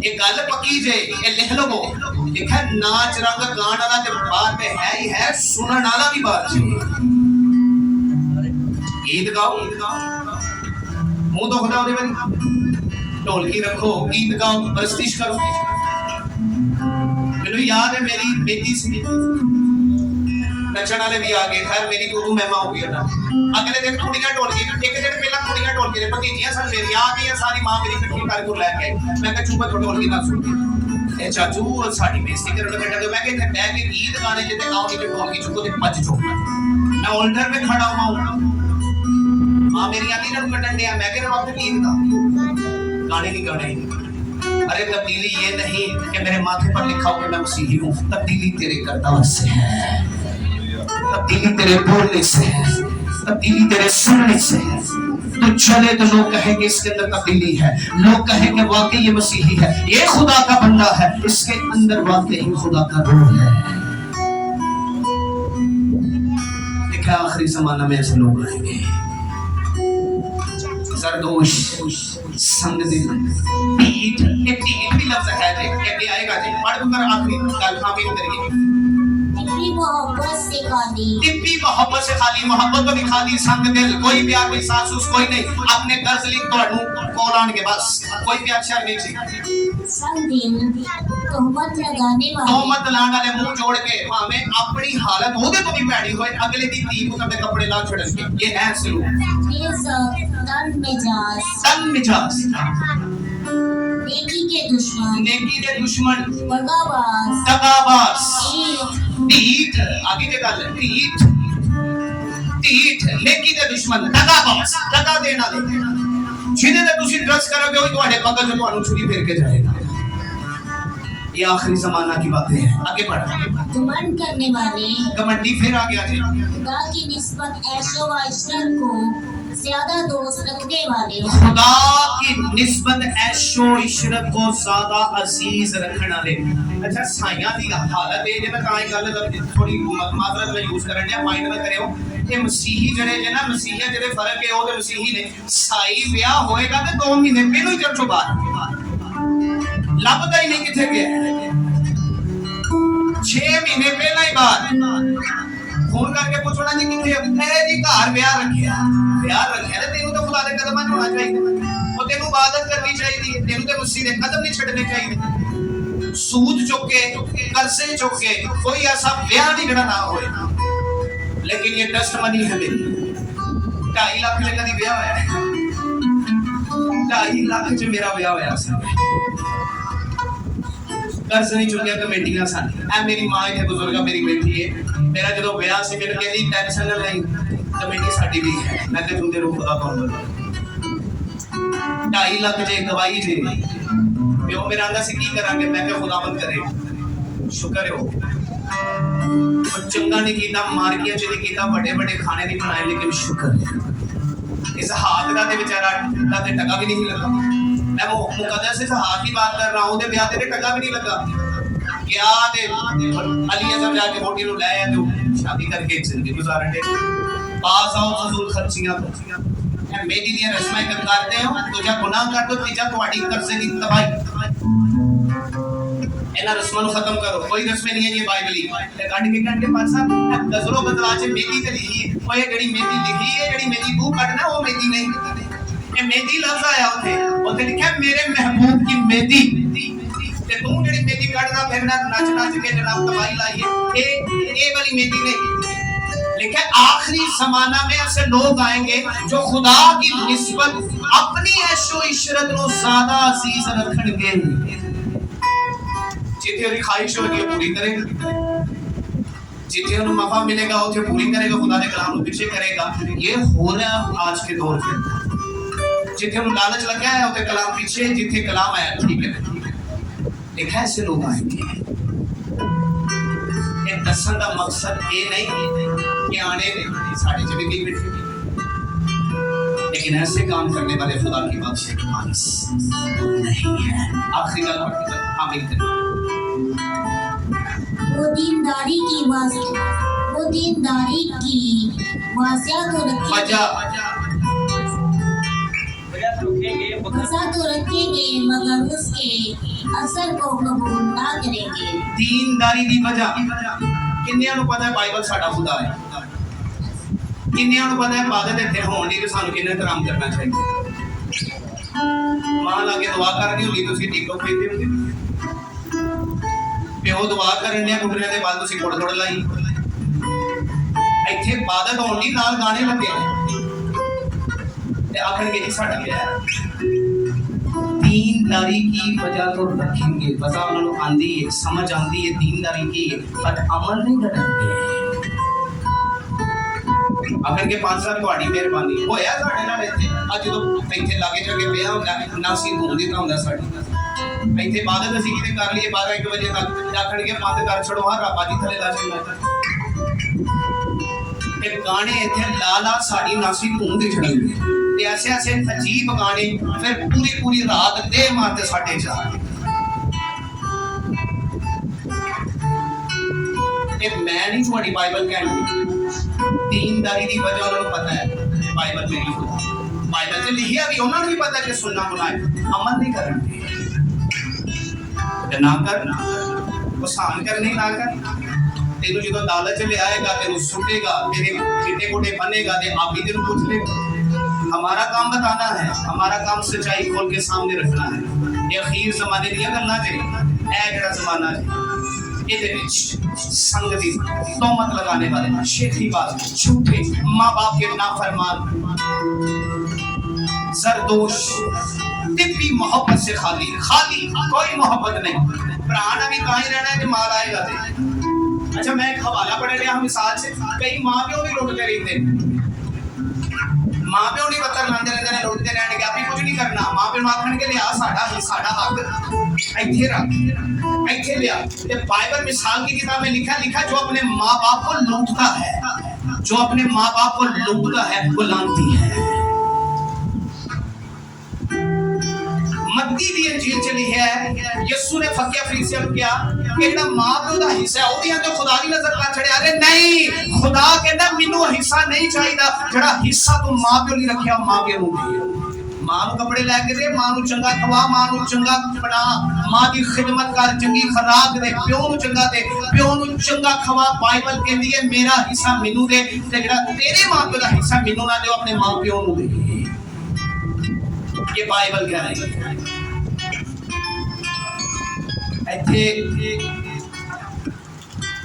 یہ گل پکی جے یہ لکھ لو گو لکھا ناچ رنگ گان والا تے باہر تے ہے ہی ہے سنن والا بھی باہر چاہیے گیت گاؤ منہ تو خدا ہونے والی ڈھولکی رکھو گیت گاؤ پرستش کرو مینوں یاد ہے میری بیٹی سی نچن والے بھی آ گئے خیر میری تو مہما ہو گئی اگلے دن کڑیاں ڈھولکی ایک دن پہلا کڑیاں ڈھولکی دے بھتیجیاں سن میری آ گئی ساری ماں میری کٹھی کر کے لے کے آئی میں کہ چوپ ڈھولکی نہ سن اے چاچو ساڈی بےزتی کرن بیٹھا تے میں کہ تے بیٹھ کے گیت گانے جتے گاؤں کی ڈھولکی چکو تے پج چو میں اولڈر پہ کھڑا ہوں ماں میری آتی نہ کٹن دیا میں کہ وقت گیت گا گانے نہیں گانے ارے تبدیلی یہ نہیں کہ میرے ماتھے پر لکھا ہو کہ میں مسیحی ہوں تبدیلی تیرے کردار سے ہے تبدیلی تیرے بولنے سے ہے تبدیلی تیرے سننے سے ہے تو چلے تو لوگ کہیں گے اس کے اندر تبدیلی ہے لوگ کہیں گے واقعی یہ مسیحی ہے یہ خدا کا بندہ ہے اس کے اندر واقعی خدا کا روح ہے دیکھا آخری زمانہ میں ایسے لوگ آئیں گے زردوش سنگ دل پیٹ یہ پیٹ بھی لفظ ہے جی یہ بھی آئے گا جی پڑھ کر آخری گل خامی اتریے طبی محبت سے خالی طبی محبت سے خالی محبت تو بھی خالی سنگ دل کوئی پیار کوئی ساسوس کوئی نہیں اپنے قرض لکھ تو کولان کے بس کوئی پیار شر نہیں سی سنگ دل تہمت لگانے والے تہمت لانے والے منہ جوڑ کے ہمیں اپنی حالت ہو دے تو بھی پیڑی ہوئے اگلے دی تی کو تے کپڑے لا چھڑن کے یہ ہے سلوک تن مجاز نیکی کے دشمن دغاباز ٹھیٹ آگے کے گل ٹھیٹ نیکی کے دشمن دغاباز دغا دینا دے جنہیں تے تسی ٹرسٹ کرو گے وہی تواڈے پکڑ جو تانوں چھری پھیر کے جائے گا یہ آخری زمانہ کی باتیں ہیں آگے بڑھا گھمنڈ کرنے والے گھمنڈی پھر آ گیا جی خدا کی نسبت عیش و عشرت کو زیادہ دوست رکھنے والے خدا کی نسبت عیش و عشرت کو زیادہ عزیز رکھنے والے اچھا سائیاں دی حالت ہے جے میں کہیں گل تھوڑی معذرت میں یوز کرن دیا مائنڈ نہ کریو کہ مسیحی جڑے جے نا مسیحی جڑے فرق ہے او تے مسیحی نے سائی بیاہ ہوئے گا تے 2 مہینے پہلو ہی چرچوں باہر لبدا ہی نہیں کتھے گیا 6 مہینے پہلا ہی باہر فون کر کے پوچھنا جی کتنے اے جی گھر بیاہ رکھیا تے تینوں تو خدا دے قدماں ہونا چاہیے او تینوں عبادت کرنی چاہیے تینوں تے مسیح دے قدم نہیں چھڈنے چاہیے سود چک کے قرضے چک کے کوئی ایسا بیاہ نہیں جڑا نہ ہوئے لیکن یہ ٹیسٹ منی ہے میری 2.5 لاکھ میں کدی بیاہ ہویا ہے 2.5 لاکھ چ میرا بیاہ ہویا سی قرض نہیں چکیا کمیٹیاں سن اے میری ماں اتنے بزرگا میری بیٹی ہے میرا جدو بیاہ سی میرے کہندی ٹینشن نہ لئی کمیٹی ساڈی بھی ہے میں تے تم دے روح خدا کون 2.5 لاکھ جے گواہی جے پیو میرا آندا سی کی کران گے میں کہ خداوند کرے شکر ہو چنگا نہیں کیتا مارکیاں چ نہیں کیتا بڑے بڑے کھانے نہیں بنائے لیکن شکر ہے اس ہاتھ دا تے بیچارہ دا تے ٹکا بھی نہیں لگا میں مقدس سے ہاتھ کی بات کر رہا ہوں تے بیاہ تے ٹکا بھی نہیں لگا کیا تے علی اعظم جا کے موٹی نو لے آیا تو شادی کر کے زندگی گزارن دے پاس آؤ فضول خرچیاں تو میری دی رسمیں کرتے ہو تو جا گناہ کر دو تیجا تواڈی قرضے دی تباہی اینا رسموں ختم کرو کوئی رسمیں نہیں ہے یہ بائبلی تے کڈ کے کڈ کے پاس صاحب نظروں بدلا چ میری تے لکھی او یہ جڑی میری لکھی ہے جڑی میری تو کڈنا وہ میری نہیں یہ میری لفظ آیا اوتے لکھا میرے محبوب کی میری تے تو جڑی میری کڈنا پھرنا نچ نچ کے جناب تباہی لائی ہے اے والی میری نہیں لیکن آخری زمانہ میں ایسے لوگ آئیں گے جو خدا کی نسبت اپنی عیش و عشرت کو زیادہ عزیز رکھن گے جتنے انہیں خواہش ہوگی وہ پوری کرے گا جتنے انہیں مفع ملے گا وہ پوری کرے گا خدا نے کلام کو پیچھے کرے گا یہ ہو رہا آج کے دور کے जिथे हम लालच लगा है उते कलाम पीछे, जिथे कलाम आया ठीक है। देखा ऐसे लोग आएंगे। ये दसन का मकसद ये नहीं कि आने ने साढ़े च भी बैठे, लेकिन ऐसे काम करने वाले खुदा की बादशाह की मानस नहीं है। आखिरी गल पढ़कर आमीन करें। वो दीनदारी की वास्या तो रखेंगे मगर उसके असर को कबूल ना करेंगे। दीनदारी दी वजह किन्नियां नूं पता है बाइबल साडा खुदा है, किन्नियां नूं पता है इबादत इत्थे होण दी ते सानूं किन्ना एहतराम करना चाहिए। मां लागे दुआ करनी होंदी तुसीं टिकटॉक पेंदे होंदे, प्यो दुआ करन दे गुडरे दे बाद तुसीं गुड़ गुड़ लाई। ਇੱਥੇ ਇਬਾਦਤ ਹੋਣ ਦੀ ਨਾਲ ਗਾਣੇ ਲੱਗੇ ਤੇ ਆਖਣਗੇ ਜੀ ਸਾਡਾ ਵਿਆਹ दीनदारी की वजह तो रखेंगे। पता उन्होंने आंदी है, समझ आंदी है दीनदारी की, पर अमल नहीं करेंगे। आखिर के 5 साल ਤੁਹਾਡੀ ਮਿਹਰਬਾਨੀ ਹੋਇਆ ਸਾਡੇ ਨਾਲ ਇੱਥੇ ਅੱਜ ਜਦੋਂ ਇੱਥੇ ਲਾਗੇ ਜਾ ਕੇ ਵਿਆਹ ਹੁੰਦਾ ਨਾਸੀ ਹੁੰਦੀ ਤਾਂ ਹੁੰਦਾ ਸਾਡੀ ਇੱਥੇ ਇਬਾਦਤ ਅਸੀਂ ਕਿਤੇ ਕਰ ਲਈਏ 12-1 ਵਜੇ ਤੱਕ ਆਖਣਗੇ ਬੰਦ ਕਰ ਛੜੋ ਹਾਂ ਰੱਬਾ ਜੀ ਥੱਲੇ ਲਾ ਚੰਗਾ ਤੇ ਗਾਣੇ ਇੱਥੇ ਲਾ ਲਾ ਸਾਡੀ ਨਾਸੀ ਹੁੰਦੀ ਛੜਾਂਗੇ ਤੇ ऐसे ऐसे अजीब गाने फिर पूरी पूरी रात दे मारते साढ़े जा मैं नहीं थोड़ी बाइबल कहनी दीनदारी की वजह उन्होंने पता है बाइबल मेरी बाइबल से लिखिया भी उन्होंने भी पता कि सुनना बुलाए अमल नहीं करना ना कर पसंद करने ना कर तेनू जो लालच ले आएगा तेनू सुटेगा तेरे चिट्टे कोटे बनेगा ते आप भी तेनू पूछ लेगा। हमारा काम बताना है, हमारा काम सच्चाई खोल के सामने रखना है। ये अखीर जमाने दी गल्लां जे ए जेड़ा जमाना है इहदे विच संगति तोहमत लगाने वाले शेखी बात झूठे मां बाप के नाफरमान जरदोश तिब्बी मोहब्बत से खाली कोई मोहब्बत नहीं। प्राण भी कहीं रहना है कि माल आएगा थे। अच्छा मैं एक हवाला पढ़ रहा हूं मिसाल से कई मां प्यो भी लुटते रहते मां प्यो नहीं पत्थर लांदे रहंदे ने लुटते रहणगे आप कुछ नहीं करना। मां प्यो आखणगे लिया साडा हक इत्थे रख इत्थे लिया ते बाइबल मिसाल की किताब में लिखा जो अपने मां बाप को लूटता है जो अपने मां बाप को लूटता है वो लानती है। मत्ती दी इंजील च लिखिया है यीशु ने फकीर फरीसियां नूं कहा कि जेड़ा मां प्यो दा हिस्सा है ओदियां ते खुदा दी नजर कर छड़िया। अरे नहीं खुदा कहंदा मैनू हिस्सा नहीं चाहिदा जेड़ा हिस्सा तू मां प्यो नहीं रखिया मां प्यो नूं दे। मां नूं कपड़े लैके दे मां नूं चंगा खवा मां नूं चंगा बना मां दी खिदमत कर चंगी खुराक दे प्यो नूं चंगा दे प्यो नूं चंगा खवा। बाइबल कहंदी है मेरा हिस्सा मैनू दे ते जेड़ा तेरे मां प्यो दा हिस्सा मैनू ना दे अपने मां प्यो नूं दे। ये बाइबल कह रही है।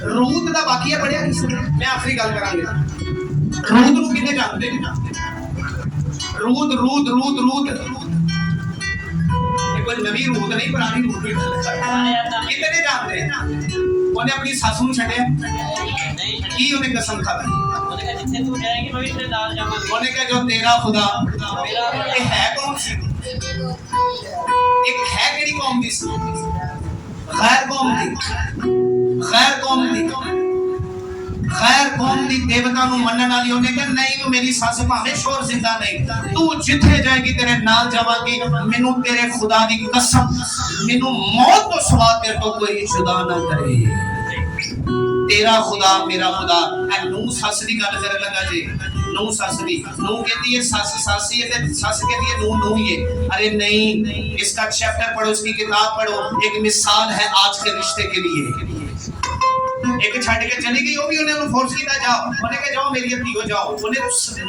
रूत का वाकिया पढ़िया मैं आखिरी गल करांगे। रूत नूं किन्ने जानदे रूत रूत रूत रूत कोई नवी रूत नहीं पुरानी रूत की कितने जानदे उन्हें अपनी सस नूं छड्डिया की उन्हें कसम खाधी उन्हें कहा जो तेरा खुदा ये है कौन सी एक है केड़ी कौम दी सी गैर कौम दी देवता नूं मनन वाली उन्हें कहा नहीं तू मेरी सस भावें शोर जिंदा नहीं तू जिथे जाएगी तेरे नाल जावांगी मैनू तेरे खुदा दी कसम मैनू मौत तो सिवा तेरे तो कोई जुदा ना करे। तेरा खुदा मेरा खुदा नूं सस दी गल करन लगा जी नूं सस दी नूं कहती है सस सासी है ते सस कहती है नूं नूं ही है। अरे नहीं इसका चैप्टर पढ़ो इसकी किताब पढ़ो एक मिसाल है आज के रिश्ते के लिए। एक छड़ के चली गई वो भी उन्हें फोर्स किया जाओ उन्हें कहा जाओ मेरी धीओ जाओ उन्हें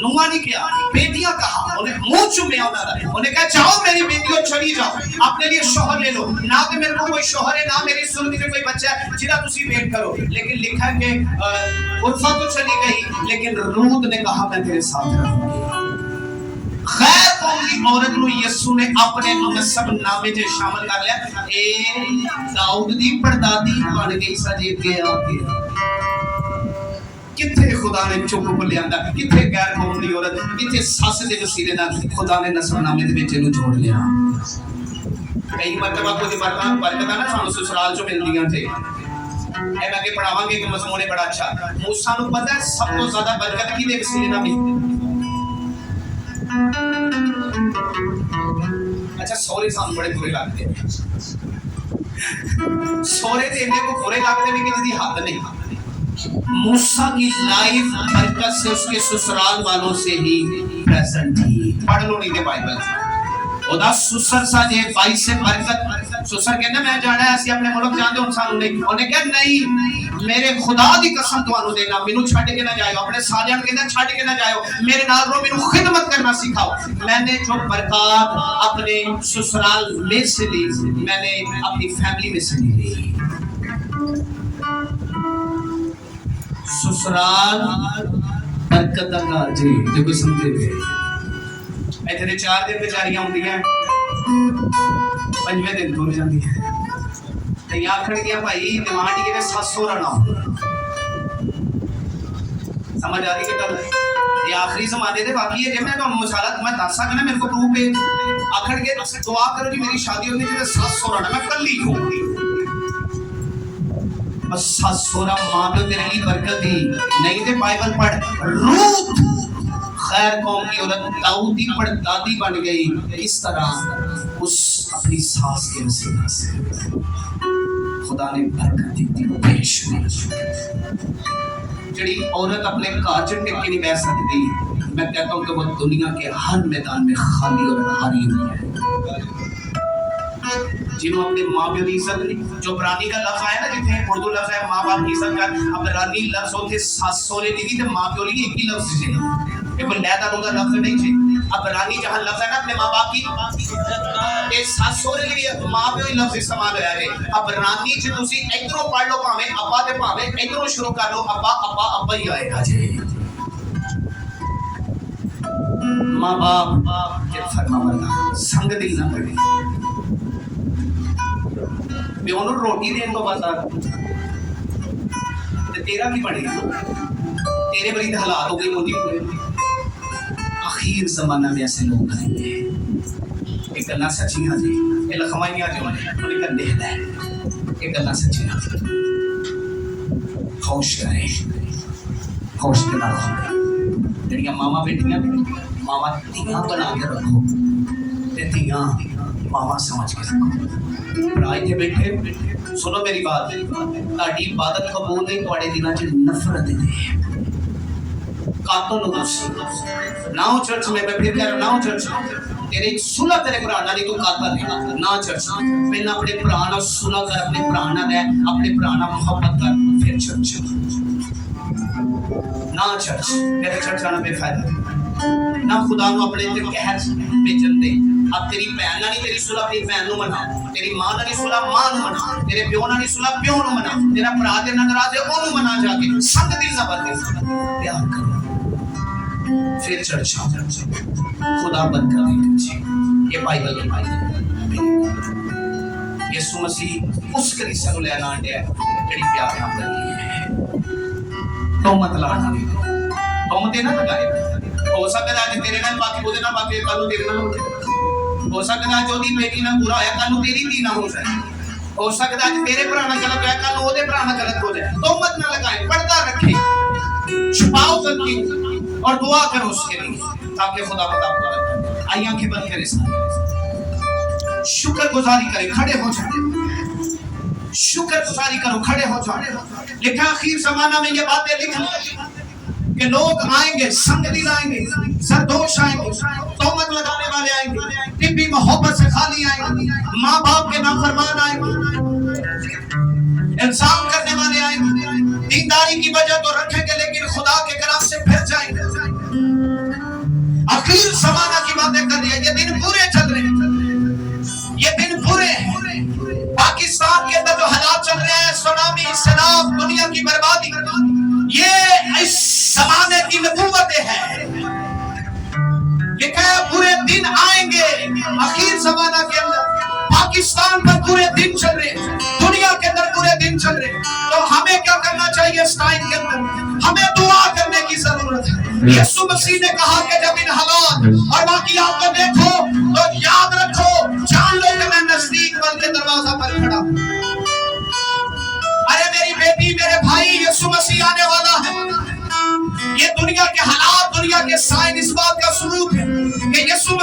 नुआ नहीं किया बेटियां कहा उन्हें मुंह चुम्या उन्हें कहा जाओ मेरी बेटियों चली जाओ अपने लिए शोहर ले लो ना कि मेरे को कोई शोहर है ना मेरी सुन में कोई बच्चा है जिरा तुसी वेट करो। लेकिन लिखा कि उर्फा तो चली गई लेकिन रूत ने कहा मैं तेरे साथ रहूंगी। गैर कौम की औरत नूं यीशु ने अपने नसब नामे च शामिल कर लिया। ए दाऊद दी परदादी बन गई सजे के आके किथे खुदा ने चुप को लियांदा, किथे गैर कौम दी औरत, किथे सस दे वसीले नाल खुदा ने नसलनामे दे विच इहनूं जोड़ लिया। कई मरतबा कुछ बरकतां ना सानूं ससुराल चों मिलदियां थे। मैं आगे पढ़ावांगे कि मजमून है बड़ा अच्छा। मूसा नूं पता है सब तो ज्यादा बरकत किहदे वसीले नाल मिली? अच्छा सौरे सानूं बड़े बुरे लगदे ने, सौरे ते इन्ने को बुरे लगदे ने कि जिहदी हद नहीं। मूसा की लाइफ बरकत से उसके ससुराल वालों से ही प्रेजेंट थी। पढ़ लो नहीं दे बाइबल, ओदा सुसर सा जे भाई से बरकत। सुसर कहंदा मैं जाना है, ਅਸੀਂ ਆਪਣੇ ਮੁਲਕ ਜਾਂਦੇ ਹੁਣ ਸਾਨੂੰ ਨਹੀਂ। ਉਹਨੇ ਕਿਹਾ ਨਹੀਂ, ਮੇਰੇ ਖੁਦਾ ਦੀ ਕਸਮ ਤੁਹਾਨੂੰ ਦੇਣਾ, ਮੈਨੂੰ ਛੱਡ ਕੇ ਨਾ ਜਾਇਓ। ਆਪਣੇ ਸਾਰਿਆਂ ਨੂੰ ਕਹਿੰਦਾ ਛੱਡ ਕੇ ਨਾ ਜਾਇਓ, ਮੇਰੇ ਨਾਲ ਰਹੋ, ਮੈਨੂੰ ਖਿਦਮਤ करना सिखाओ। मैंने जो बरकत अपने ससुराल में से ली, मैंने अपनी फैमिली में से ली। ससुराल बरकत दा घर जी, जो कोई समझे इतने 4 दिन बेचारियां होंदियां, 5वें दिन तुर जांदियां ते आखणगियां भाई डिमांड ये ने 700 रहना। समझ आ रही है गल? ये आखिरी ज़माने दे बाकी है। जे मैं तुहानू मसाला मैं दस सकना, मेरे को प्रूफ है। आखणगे दुआ करो जी मेरी शादी होनी चाहिए, 700 रहना, मैं कल्ली होऊंगी। बस 700 मां पे तेरे लिए बरकत दी नहीं। ते बाइबल पढ़, रूत खैर कौम की औरत दाऊद की पड़दादी बन गई। इस तरह उस अपनी सास के वसीले से खुदा ने बरकत दी बेशुमार। जड़ी औरत अपने घर च टिक के नहीं बैठ सकती, मैं कहता हूँ कि वो दुनिया के हर मैदान में खाली और हारी हुई है। जिन्होंने अपने माँ बाप की इज्जत नहीं, जो प्राणी का लफ्ज आया ना, जितने उर्दू लफ्ज है माँ बाप की इज्जत कर, अब रानी लफ्ज होते सास सौरे की तो माँ प्यो की एक ही लफ्ज है, ये कोई लैदा रोदा लफ्ज नहीं है। अब रानी जहाँ लफ्ज है ना अपने माँ बाप की, ये सास सौरे के लिए माँ प्यो ही लफ्ज इस्तेमाल होया है। अब रानी च तुसी इधरों पढ़ लो भावे अब्बा ते भावे इधरों शुरू कर लो अब्बा अब्बा अब्बा ही आएगा जी। माँ बाप के फरमाबरदार संग दिल ना पड़े, मैं उन्होंने रोटी देने को बता तेरा की बनेगा, तेरे बड़ी हालात हो गई मोदी पूरे। आखिर जमाना में ऐसे लोग आएंगे, एक गल्ला सच्चियां जी, ये लखवाइयां जो हैं उन्हें कर देता है, एक गल्ला सच्चियां होश करें, होश के ना रखो। जड़ियां मामा बेटियां मामा तियां बना के रखो, ते तियां मामा समझ के रखो। भराई थे बैठे सुनो मेरी बात, ताड़ी इबादत कबूल नहीं, तुम्हारे दिलों च नफरत है। कातों नु ना हो चर्च में, मैं फिर कह रहा हूं ना हो चर्च में। तेरे सुलह तेरे भरा नाल तू काता नहीं ना चर्च में। पहला अपने भरा नाल सुलह कर, अपने भरा नाल रह, अपने भरा नाल मोहब्बत कर, फिर चर्च ना चर्च। मेरे चर्च आना बेफायदा ना। खुदा नु अपने ते कहर बेचन दे। अब तेरी भैन नाल नहीं तेरी सुलह अपनी भैन नु मना, तेरी मां नाल नहीं सुलह मां नु मना, तेरे प्यो नाल नहीं सुलह प्यो नु मना, तेरा भरा ते नाल नाराज है ओनु मना, जाके संग दिल ना बदले प्यार करो, फिर चर्च आ। खुदा बरकत दे। ये बाइबल की बात है। यीशु मसीह उस कलीसिया नु लेना आंडे है जेड़ी प्यार नाल बनी है। तो मत लाना, तो मत ना लगाए। हो सकता है तेरे नाल बाकी बोले ना, बाकी कल तेरे नाल हो सकता है जो दी बेटी ना बुरा है कल तेरी धी ना हो जाए। हो सकता है तेरे भरा ना गलत है कल ओदे भरा ना गलत हो जाए। तो मत ना लगाए, पर्दा रखे, छुपाओ गलती और दुआ करो उसके लिए ताकि खुदा आपको आई आंखें बंद करे, शुक्रगुजारी करे, खड़े हो जाए, शुक्रगुजारी करो, खड़े हो जाओ। लिखा आखिर जमाना में ये बातें लिखी कि लोग आएंगे, संग दिल आएंगे, सरदोष आएंगे, तोहमत लगाने वाले आएंगे, तिब्बी मोहब्बत से खाली आएंगे, माँ बाप के नाफरमान आएंगे, इल्जाम करने वाले आएंगे, दीनदारी की वजह तो रखेंगे लेकिन खुदा के कलाम से फिर जाएंगे। आखिर जमाना की बातें कर रही है। ये दिन बुरे चल रहे हैं, ये दिन बुरे हैं। पाकिस्तान के अंदर जो हालात चल रहे हैं, सुनामी, सैलाब, दुनिया की बर्बादी, ये इस जमाने की नबूवतें हैं। लिखा है बुरे दिन आएंगे। आखिर जमाना के अंदर पाकिस्तान पर बुरे दिन चल रहे हैं, दुनिया के अंदर बुरे दिन चल रहे हैं। तो हमें क्या करना चाहिए इस टाइम के अंदर? ہمیں دعا کرنے کی ضرورت ہے۔ یسوع مسیح نے کہا کہ جب ان حالات اور واقعات کو دیکھو تو یاد رکھو، جان لو کہ میں نزدیک بلکہ دروازہ پر کھڑا ہوں۔ ارے میری بیٹی، میرے بھائی، یسوع مسیح آنے والا ہے۔ یہ دنیا کے حالات، دنیا کے سائن اس بات کا ثبوت ہے کہ